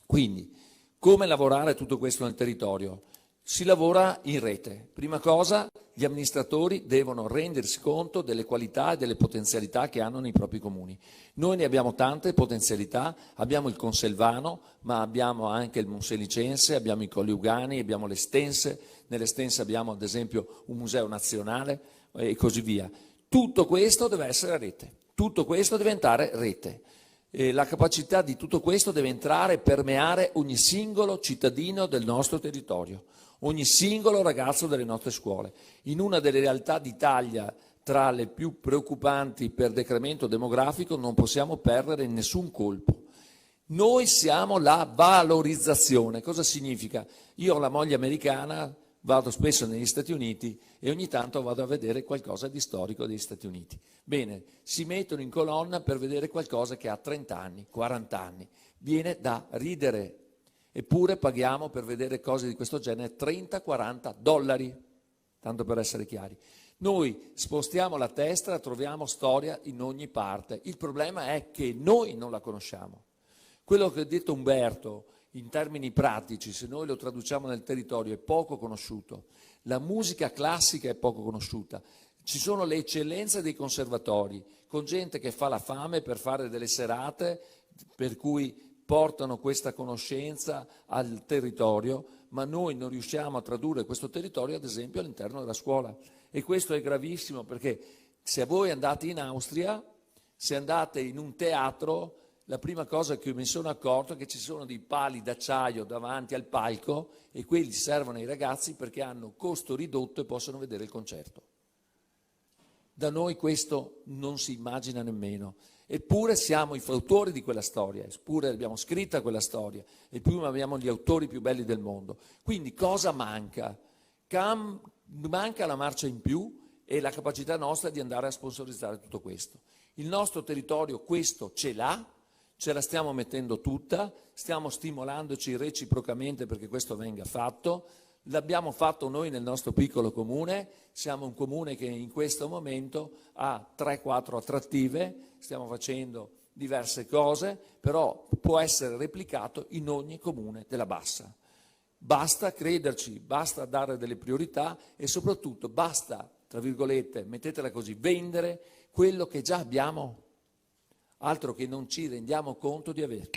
Quindi, come lavorare tutto questo nel territorio? Si lavora in rete. Prima cosa, gli amministratori devono rendersi conto delle qualità e delle potenzialità che hanno nei propri comuni. Noi ne abbiamo tante potenzialità, abbiamo il Conselvano, ma abbiamo anche il Monselicense, abbiamo i Colli Ugani, abbiamo le Stense, nelle Stense abbiamo ad esempio un museo nazionale e così via. Tutto questo deve essere rete, tutto questo deve diventare rete. La capacità di tutto questo deve entrare e permeare ogni singolo cittadino del nostro territorio, ogni singolo ragazzo delle nostre scuole. In una delle realtà d'Italia tra le più preoccupanti per decremento demografico non possiamo perdere nessun colpo. Noi siamo la valorizzazione. Cosa significa? Io ho la moglie americana, vado spesso negli Stati Uniti e ogni tanto vado a vedere qualcosa di storico degli Stati Uniti. Bene, si mettono in colonna per vedere qualcosa che ha 30 anni, 40 anni. Viene da ridere. Eppure paghiamo per vedere cose di questo genere $30-40, tanto per essere chiari. Noi spostiamo la testa, troviamo storia in ogni parte. Il problema è che noi non la conosciamo. Quello che ha detto Umberto in termini pratici, se noi lo traduciamo nel territorio, è poco conosciuto. La musica classica è poco conosciuta. Ci sono le eccellenze dei conservatori, con gente che fa la fame per fare delle serate, per cui portano questa conoscenza al territorio, ma noi non riusciamo a tradurre questo territorio, ad esempio, all'interno della scuola. E questo è gravissimo, perché se voi andate in Austria, se andate in un teatro, la prima cosa che mi sono accorto è che ci sono dei pali d'acciaio davanti al palco e quelli servono ai ragazzi perché hanno costo ridotto e possono vedere il concerto. Da noi questo non si immagina nemmeno. Eppure siamo i fautori di quella storia, eppure abbiamo scritta quella storia, eppure abbiamo gli autori più belli del mondo. Quindi cosa manca? Manca la marcia in più e la capacità nostra di andare a sponsorizzare tutto questo. Il nostro territorio questo ce l'ha, ce la stiamo mettendo tutta, stiamo stimolandoci reciprocamente perché questo venga fatto. L'abbiamo fatto noi nel nostro piccolo comune, siamo un comune che in questo momento ha 3-4 attrattive, stiamo facendo diverse cose, però può essere replicato in ogni comune della Bassa. Basta crederci, basta dare delle priorità e soprattutto basta, tra virgolette, mettetela così, vendere quello che già abbiamo, altro che non ci rendiamo conto di avere.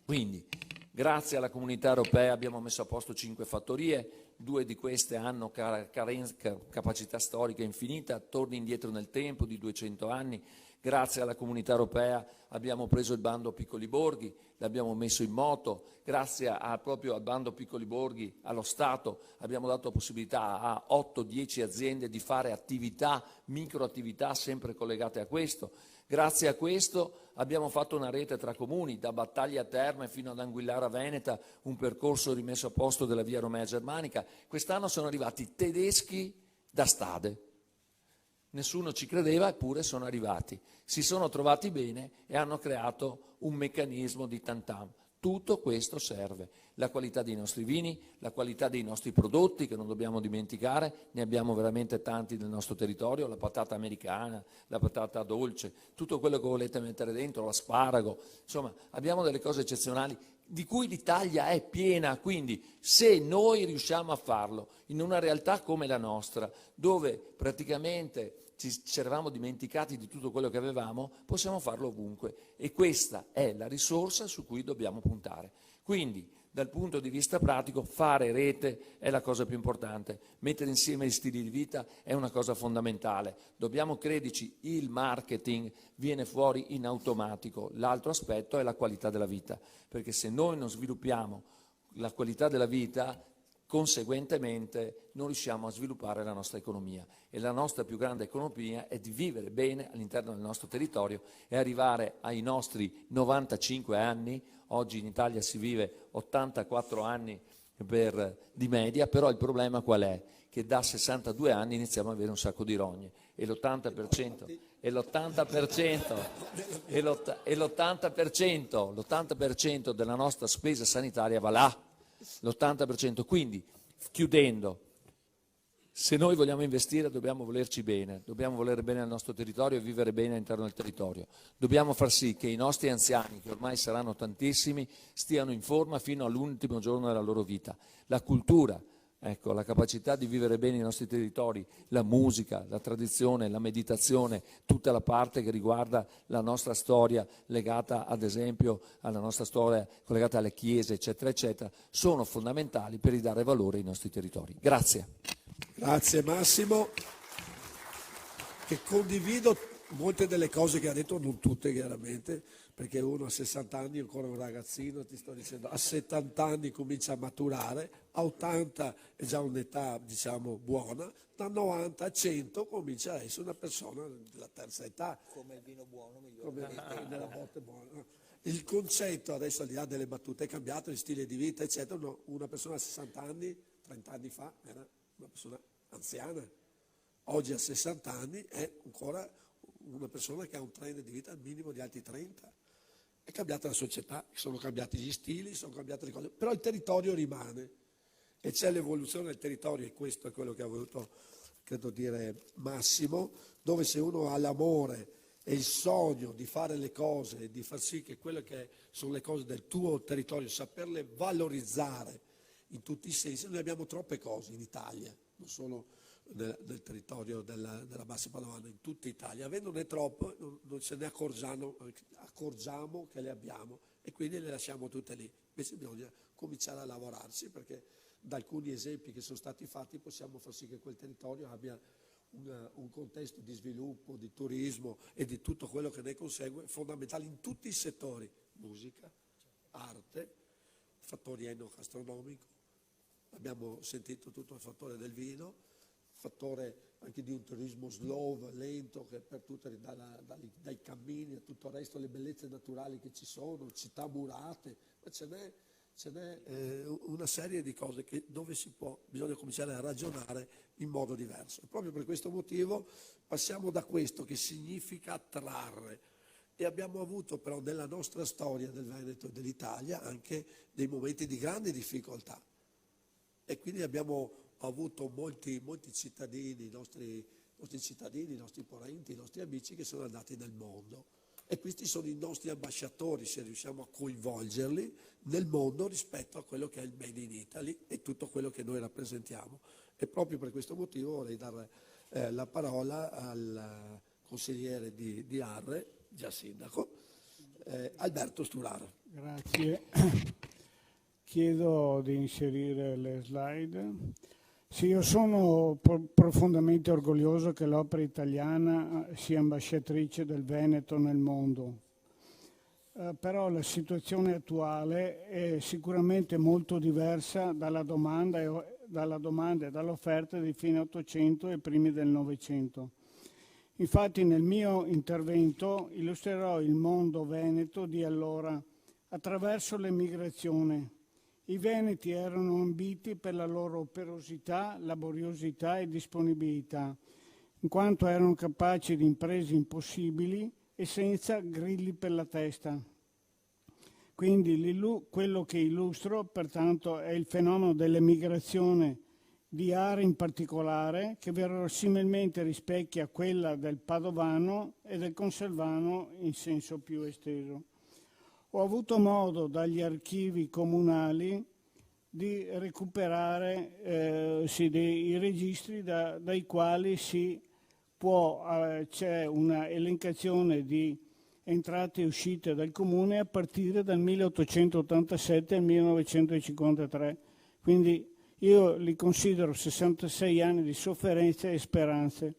Quindi, grazie alla Comunità Europea abbiamo messo a posto 5 fattorie, 2 di queste hanno capacità storica infinita, torni indietro nel tempo di 200 anni. Grazie alla Comunità Europea abbiamo preso il bando Piccoli Borghi, l'abbiamo messo in moto, grazie proprio al bando Piccoli Borghi, allo Stato, abbiamo dato la possibilità a 8-10 aziende di fare attività, microattività sempre collegate a questo. Grazie a questo abbiamo fatto una rete tra comuni, da Battaglia Terme fino ad Anguillara Veneta, un percorso rimesso a posto della via Romea Germanica. Quest'anno sono arrivati tedeschi da Stade. Nessuno ci credeva, eppure sono arrivati. Si sono trovati bene e hanno creato un meccanismo di tantam. Tutto questo serve. La qualità dei nostri vini, la qualità dei nostri prodotti, che non dobbiamo dimenticare, ne abbiamo veramente tanti nel nostro territorio, la patata americana, la patata dolce, tutto quello che volete mettere dentro, l'asparago, insomma abbiamo delle cose eccezionali di cui l'Italia è piena, quindi se noi riusciamo a farlo in una realtà come la nostra, dove praticamente ci eravamo dimenticati di tutto quello che avevamo, possiamo farlo ovunque e questa è la risorsa su cui dobbiamo puntare. Quindi, dal punto di vista pratico, fare rete è la cosa più importante, mettere insieme gli stili di vita è una cosa fondamentale. Dobbiamo crederci, il marketing viene fuori in automatico, l'altro aspetto è la qualità della vita, perché se noi non sviluppiamo la qualità della vita, conseguentemente non riusciamo a sviluppare la nostra economia e la nostra più grande economia è di vivere bene all'interno del nostro territorio e arrivare ai nostri 95 anni, oggi in Italia si vive 84 anni di media, però il problema qual è? Che da 62 anni iniziamo ad avere un sacco di rogne e l'80% della nostra spesa sanitaria va là. L'80%, quindi chiudendo, se noi vogliamo investire dobbiamo volerci bene, dobbiamo volere bene al nostro territorio e vivere bene all'interno del territorio, dobbiamo far sì che i nostri anziani, che ormai saranno tantissimi, stiano in forma fino all'ultimo giorno della loro vita. La cultura, ecco, la capacità di vivere bene i nostri territori, la musica, la tradizione, la meditazione, tutta la parte che riguarda la nostra storia legata ad esempio alla nostra storia collegata alle chiese, eccetera, eccetera, sono fondamentali per ridare valore ai nostri territori. Grazie. Grazie Massimo, che condivido molte delle cose che ha detto, non tutte chiaramente, perché uno a 60 anni è ancora un ragazzino, ti sto dicendo, a 70 anni comincia a maturare, a 80 è già un'età diciamo buona, da 90 a 100 comincia a essere una persona della terza età. Come il vino buono migliore. Come della botte buona. Il concetto adesso al di là delle battute è cambiato, il stile di vita eccetera, una persona a 60 anni, 30 anni fa era una persona anziana, oggi a 60 anni è ancora una persona che ha un trend di vita al minimo di altri 30. È cambiata la società, sono cambiati gli stili, sono cambiate le cose, però il territorio rimane e c'è l'evoluzione del territorio e questo è quello che ha voluto, credo dire, Massimo, dove se uno ha l'amore e il sogno di fare le cose, di far sì che quelle che sono le cose del tuo territorio, saperle valorizzare in tutti i sensi, noi abbiamo troppe cose in Italia, non solo del territorio della Bassa Padovana, in tutta Italia. Avendone troppe non ce ne accorgiamo che le abbiamo e quindi le lasciamo tutte lì. Invece bisogna cominciare a lavorarci perché da alcuni esempi che sono stati fatti possiamo far sì che quel territorio abbia un contesto di sviluppo, di turismo e di tutto quello che ne consegue fondamentale in tutti i settori, musica, arte, fattori enogastronomico, abbiamo sentito tutto il fattore del vino, fattore anche di un turismo slow, lento, che per tutte, dai cammini a tutto il resto, le bellezze naturali che ci sono, città murate, ma ce n'è una serie di cose dove bisogna cominciare a ragionare in modo diverso. E proprio per questo motivo passiamo da questo che significa trarre. E abbiamo avuto però nella nostra storia del Veneto e dell'Italia anche dei momenti di grande difficoltà. E quindi abbiamo avuto molti cittadini, i nostri cittadini, i nostri parenti, i nostri amici che sono andati nel mondo. E questi sono i nostri ambasciatori, se riusciamo a coinvolgerli nel mondo rispetto a quello che è il Made in Italy e tutto quello che noi rappresentiamo. E proprio per questo motivo vorrei dare la parola al consigliere di Arre, già sindaco, Alberto Sturaro. Grazie. Chiedo di inserire le slide. Sì, io sono profondamente orgoglioso che l'Opera Italiana sia ambasciatrice del Veneto nel mondo, però la situazione attuale è sicuramente molto diversa dalla domanda e dall'offerta di fine 800 e primi del Novecento. Infatti nel mio intervento illustrerò il mondo veneto di allora attraverso l'emigrazione. I veneti erano ambiti per la loro operosità, laboriosità e disponibilità, in quanto erano capaci di imprese impossibili e senza grilli per la testa. Quindi quello che illustro pertanto è il fenomeno dell'emigrazione di Arre in particolare, che verosimilmente rispecchia quella del padovano e del conselvano in senso più esteso. Ho avuto modo dagli archivi comunali di recuperare i registri dai quali c'è una elencazione di entrate e uscite dal comune a partire dal 1887 al 1953. Quindi io li considero 66 anni di sofferenze e speranze.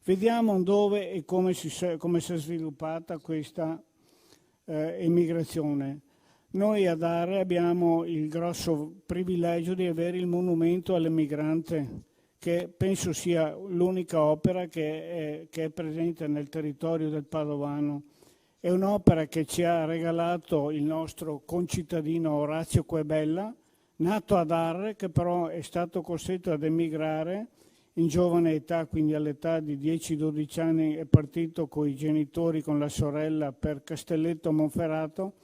Vediamo dove e come si è sviluppata questa emigrazione. Noi ad Arre abbiamo il grosso privilegio di avere il monumento all'emigrante, che penso sia l'unica opera che è presente nel territorio del Padovano. È un'opera che ci ha regalato il nostro concittadino Orazio Quebella, nato ad Arre, che però è stato costretto ad emigrare in giovane età, quindi all'età di 10-12 anni è partito con i genitori, con la sorella, per Castelletto Monferrato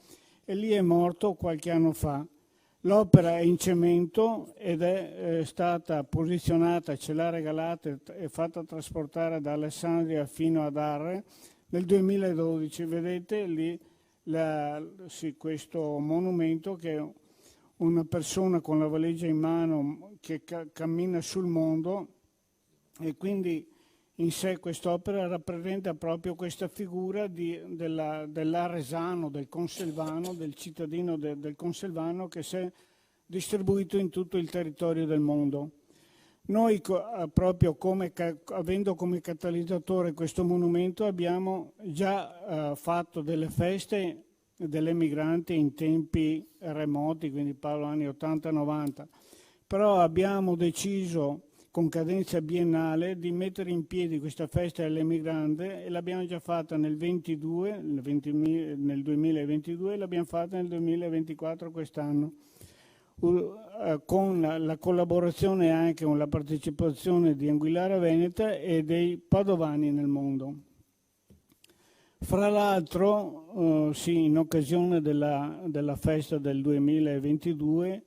e lì è morto qualche anno fa. L'opera è in cemento ed è stata posizionata, ce l'ha regalata e fatta trasportare da Alessandria fino ad Arre nel 2012. Vedete lì questo monumento che è una persona con la valigia in mano che cammina sul mondo, e quindi in sé quest'opera rappresenta proprio questa figura dell'aresano, del conselvano, del cittadino del conselvano che si è distribuito in tutto il territorio del mondo. Noi proprio avendo come catalizzatore questo monumento abbiamo già fatto delle feste dell'emigrante in tempi remoti, quindi parlo anni 80-90, però abbiamo deciso con cadenza biennale di mettere in piedi questa festa dell'emigrante e l'abbiamo già fatta nel 2022 e l'abbiamo fatta nel 2024 quest'anno, con la collaborazione anche con la partecipazione di Anguillara Veneta e dei padovani nel mondo. Fra l'altro, in occasione della festa del 2022,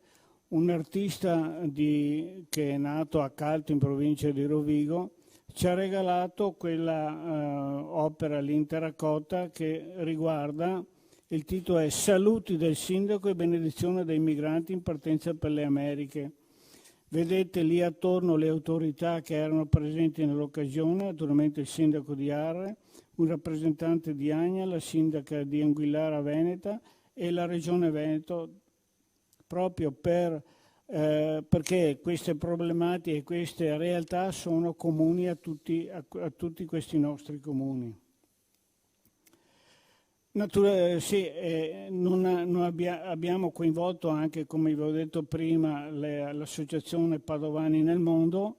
un artista che è nato a Calto in provincia di Rovigo ci ha regalato quella opera lì in terracotta che riguarda, il titolo è Saluti del sindaco e benedizione dei migranti in partenza per le Americhe. Vedete lì attorno le autorità che erano presenti nell'occasione, naturalmente il sindaco di Arre, un rappresentante di Agna, la sindaca di Anguillara Veneta e la regione Veneto, proprio perché queste problematiche e queste realtà sono comuni a tutti questi nostri comuni. Abbiamo coinvolto anche, come vi ho detto prima, l'associazione Padovani nel Mondo,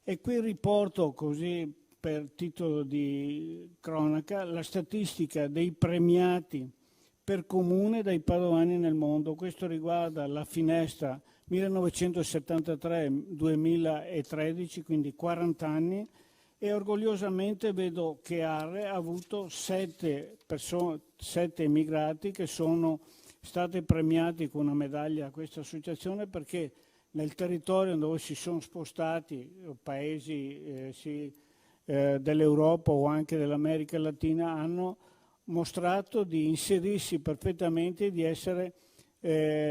e qui riporto così per titolo di cronaca la statistica dei premiati per comune dai padovani nel mondo. Questo riguarda la finestra 1973-2013, quindi 40 anni, e orgogliosamente vedo che Arre ha avuto 7 immigrati che sono stati premiati con una medaglia a questa associazione, perché nel territorio dove si sono spostati paesi dell'Europa o anche dell'America Latina hanno mostrato di inserirsi perfettamente e di essere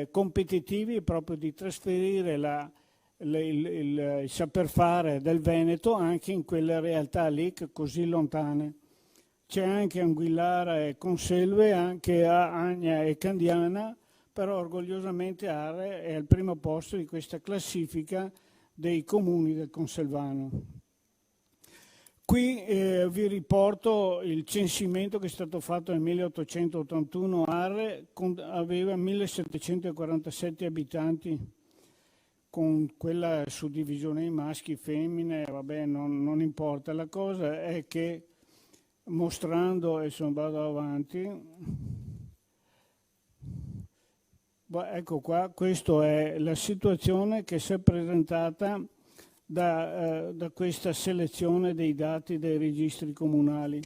competitivi e proprio di trasferire il saper fare del Veneto anche in quelle realtà lì così lontane. C'è anche Anguillara e Conselve, anche a Agna e Candiana, però orgogliosamente Arre è al primo posto di questa classifica dei comuni del Conselvano. Qui vi riporto il censimento che è stato fatto nel 1881. Arre aveva 1747 abitanti, con quella suddivisione in maschi e femmine, vabbè, non importa. La cosa è che, mostrando, e vado avanti, ecco qua, questa è la situazione che si è presentata da questa selezione dei dati dei registri comunali.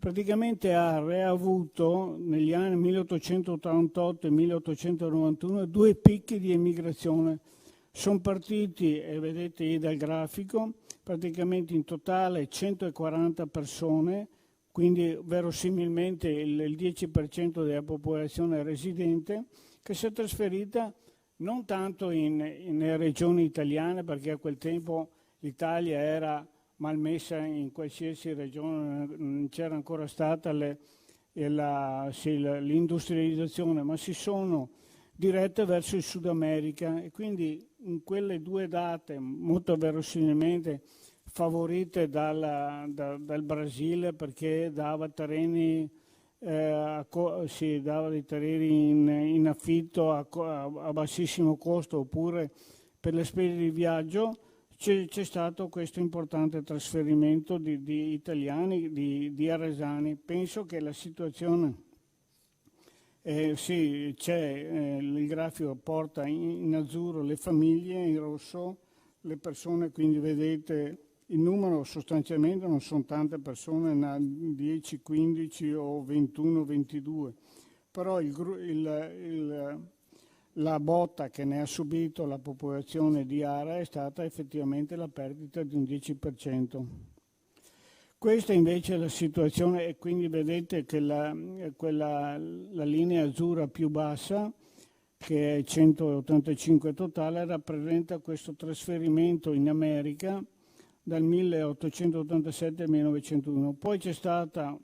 Praticamente Arre ha avuto negli anni 1888 e 1891 due picchi di emigrazione. Sono partiti, e vedete lì dal grafico, praticamente in totale 140 persone, quindi verosimilmente il 10% della popolazione residente, che si è trasferita non tanto nelle regioni italiane, perché a quel tempo l'Italia era malmessa in qualsiasi regione, non c'era ancora stata l'industrializzazione, ma si sono dirette verso il Sud America, e quindi in quelle due date molto verosimilmente favorite dal Brasile, perché dava terreni, dava dei terreni in affitto a bassissimo costo, oppure per le spese di viaggio. C'è stato questo importante trasferimento di italiani, di arresani. Penso che la situazione, sì, c'è, il grafico porta in azzurro le famiglie, in rosso le persone, quindi vedete il numero sostanzialmente non sono tante persone, 10, 15 o 21, 22, però la botta che ne ha subito la popolazione di Ara è stata effettivamente la perdita di un 10%. Questa invece è la situazione, e quindi vedete che la linea azzurra più bassa, che è 185 totale, rappresenta questo trasferimento in America dal 1887 al 1901. Poi c'è stata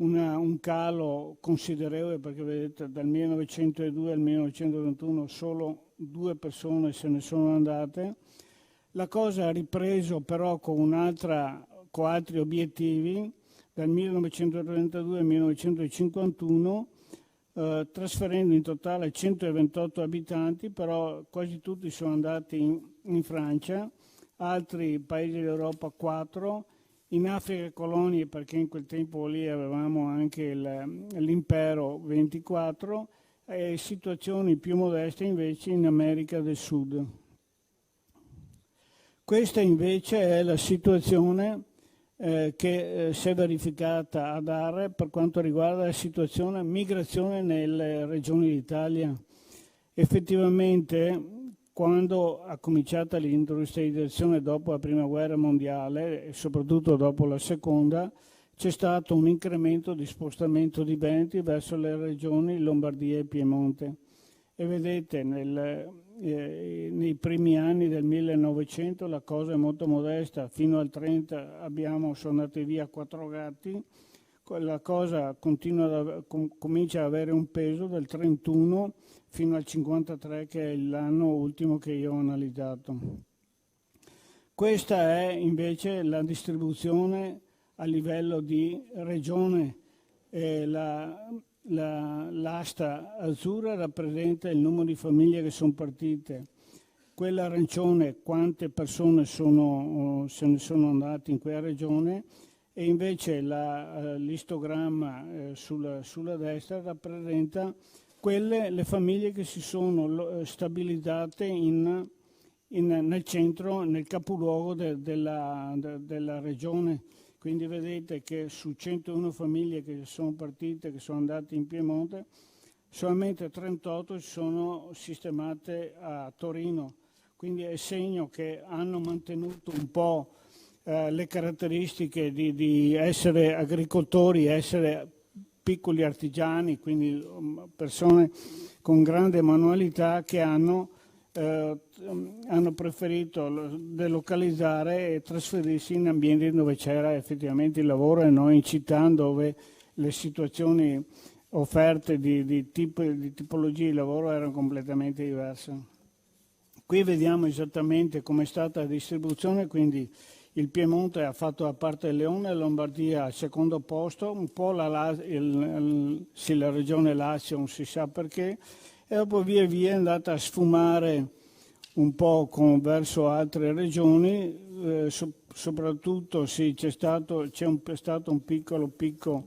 un calo considerevole, perché vedete dal 1902 al 1921 solo 2 persone se ne sono andate. La cosa ha ripreso però con altri obiettivi dal 1932 al 1951, trasferendo in totale 128 abitanti, però quasi tutti sono andati in Francia, altri paesi d'Europa 4, in Africa colonie, perché in quel tempo lì avevamo anche l'impero 24, e situazioni più modeste invece in America del Sud. Questa invece è la situazione che si è verificata ad Arre per quanto riguarda la situazione migrazione nelle regioni d'Italia. Effettivamente, quando ha cominciato l'industrializzazione dopo la Prima Guerra Mondiale e soprattutto dopo la Seconda, c'è stato un incremento di spostamento di Veneti verso le regioni Lombardia e Piemonte. E vedete, nei primi anni del 1900 la cosa è molto modesta, fino al 30 sono andati via 4 gatti, la cosa comincia ad avere un peso del 31 fino al 53, che è l'anno ultimo che io ho analizzato. Questa è invece la distribuzione a livello di regione. L'asta azzurra rappresenta il numero di famiglie che sono partite, quella arancione quante persone se ne sono andate in quella regione, e invece l'istogramma sulla destra rappresenta le famiglie che si sono stabilizzate nel centro, nel capoluogo della regione. Quindi vedete che su 101 famiglie che sono partite, che sono andate in Piemonte, solamente 38 si sono sistemate a Torino. Quindi è segno che hanno mantenuto un po' le caratteristiche di essere agricoltori, essere piccoli artigiani, quindi persone con grande manualità che hanno preferito delocalizzare e trasferirsi in ambienti dove c'era effettivamente il lavoro, e non in città dove le situazioni offerte di tipologie di lavoro erano completamente diverse. Qui vediamo esattamente come è stata la distribuzione, quindi il Piemonte ha fatto la parte del Leone, la Lombardia al secondo posto, un po' la regione Lazio, non si sa perché, e dopo via via è andata a sfumare un po' verso altre regioni, soprattutto sì, c'è stato un piccolo picco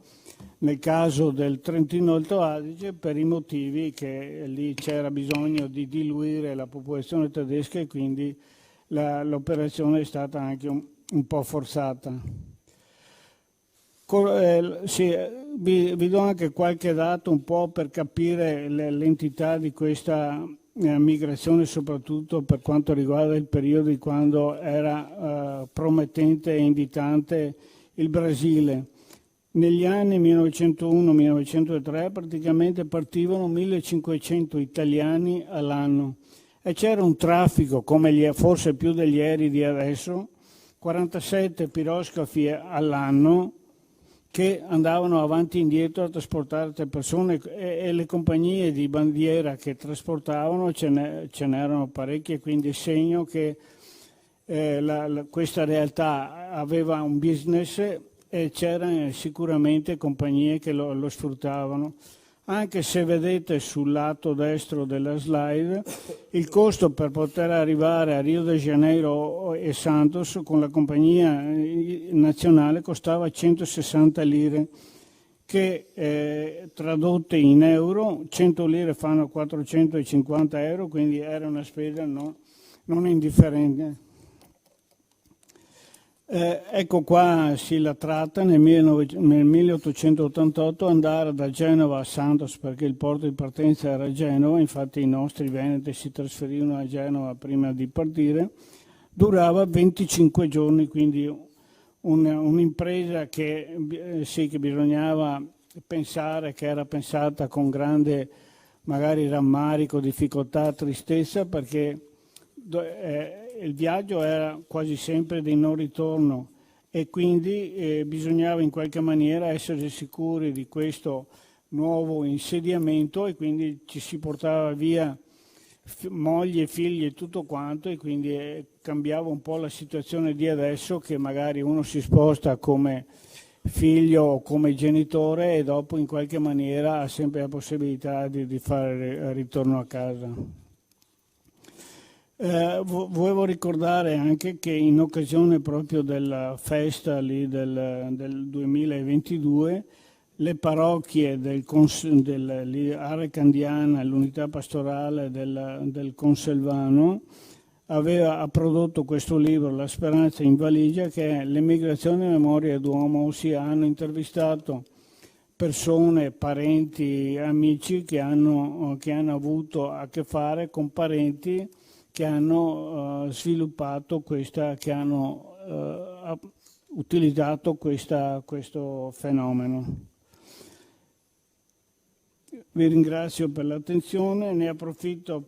nel caso del Trentino Alto Adige, per i motivi che lì c'era bisogno di diluire la popolazione tedesca, e quindi l'operazione è stata anche un po' forzata. Sì, vi do anche qualche dato un po' per capire l'entità di questa migrazione, soprattutto per quanto riguarda il periodo di quando era promettente e invitante il Brasile. Negli anni 1901-1903 praticamente partivano 1500 italiani all'anno e c'era un traffico, come forse più degli aerei di adesso, 47 piroscafi all'anno che andavano avanti e indietro a trasportare le persone e le compagnie di bandiera che trasportavano ce n'erano parecchie, quindi segno che questa realtà aveva un business e c'erano sicuramente compagnie che lo sfruttavano. Anche se vedete sul lato destro della slide il costo per poter arrivare a Rio de Janeiro e Santos con la compagnia nazionale costava 160 lire, che tradotte in euro, 100 lire fanno 450 euro, quindi era una spesa non indifferente. Ecco qua la tratta nel 1888 andare da Genova a Santos, perché il porto di partenza era Genova, infatti i nostri veneti si trasferivano a Genova prima di partire, durava 25 giorni, quindi un'impresa che bisognava pensare, che era pensata con grande magari rammarico, difficoltà, tristezza, perché il viaggio era quasi sempre di non ritorno e quindi bisognava in qualche maniera essere sicuri di questo nuovo insediamento e quindi ci si portava via moglie, figli e tutto quanto, e quindi cambiava un po' la situazione di adesso, che magari uno si sposta come figlio o come genitore e dopo in qualche maniera ha sempre la possibilità di fare ritorno a casa. Volevo ricordare anche che in occasione proprio della festa lì del 2022 le parrocchie dell'area candiana, l'unità pastorale del Conselvano ha prodotto questo libro, La speranza in valigia, che è l'emigrazione in memoria d'uomo, ossia hanno intervistato persone, parenti, amici che hanno avuto a che fare con parenti che hanno sviluppato che hanno utilizzato questo fenomeno. Vi ringrazio per l'attenzione, ne approfitto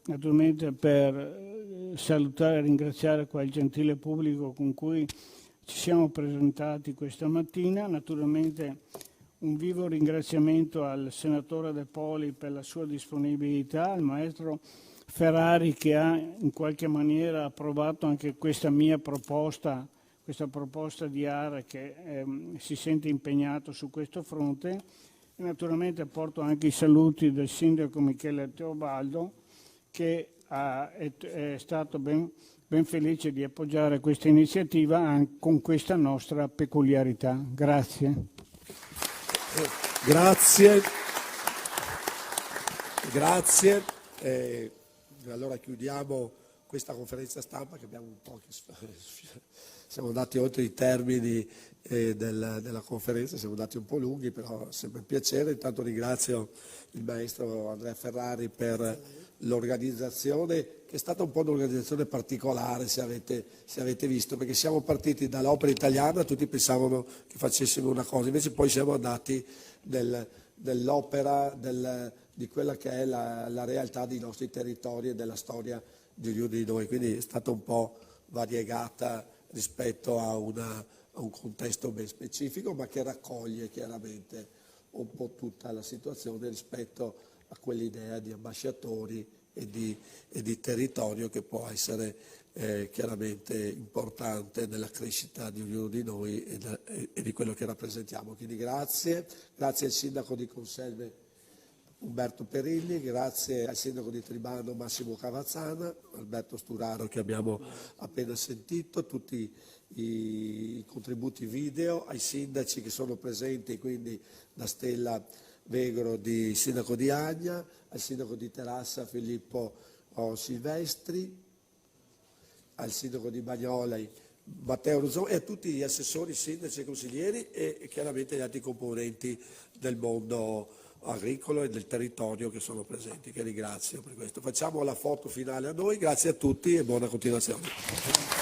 naturalmente per salutare e ringraziare quel gentile pubblico con cui ci siamo presentati questa mattina. Naturalmente un vivo ringraziamento al senatore De Poli per la sua disponibilità, al maestro Ferrari che ha in qualche maniera approvato anche questa mia proposta, questa proposta di ARE, che si sente impegnato su questo fronte. E naturalmente porto anche i saluti del sindaco Michele Teobaldo, che è stato ben felice di appoggiare questa iniziativa anche con questa nostra peculiarità. Grazie. Grazie. Allora chiudiamo questa conferenza stampa, che abbiamo un po' siamo andati oltre i termini della conferenza, siamo andati un po' lunghi, però sempre un piacere. Intanto ringrazio il maestro Andrea Ferrari per l'organizzazione, che è stata un po' un'organizzazione particolare, se avete visto, perché siamo partiti dall'opera italiana, tutti pensavano che facessimo una cosa, invece poi siamo andati dell'opera, di quella che è la realtà dei nostri territori e della storia di ognuno di noi, quindi è stata un po' variegata rispetto a un contesto ben specifico, ma che raccoglie chiaramente un po' tutta la situazione rispetto a quell'idea di ambasciatori e di territorio che può essere chiaramente importante nella crescita di ognuno di noi e di quello che rappresentiamo. Quindi grazie al sindaco di Conselve Umberto Perilli, grazie al sindaco di Tribano Massimo Cavazzana, Alberto Sturaro che abbiamo appena sentito, tutti i contributi video, ai sindaci che sono presenti, quindi da Stella Vegro, sindaco di Agna, al sindaco di Terrassa Filippo Silvestri, al sindaco di Bagnoli Matteo Ruzzone e a tutti gli assessori, sindaci e consiglieri e chiaramente gli altri componenti del mondo agricolo e del territorio che sono presenti, che ringrazio per questo. Facciamo la foto finale a noi, grazie a tutti e buona continuazione.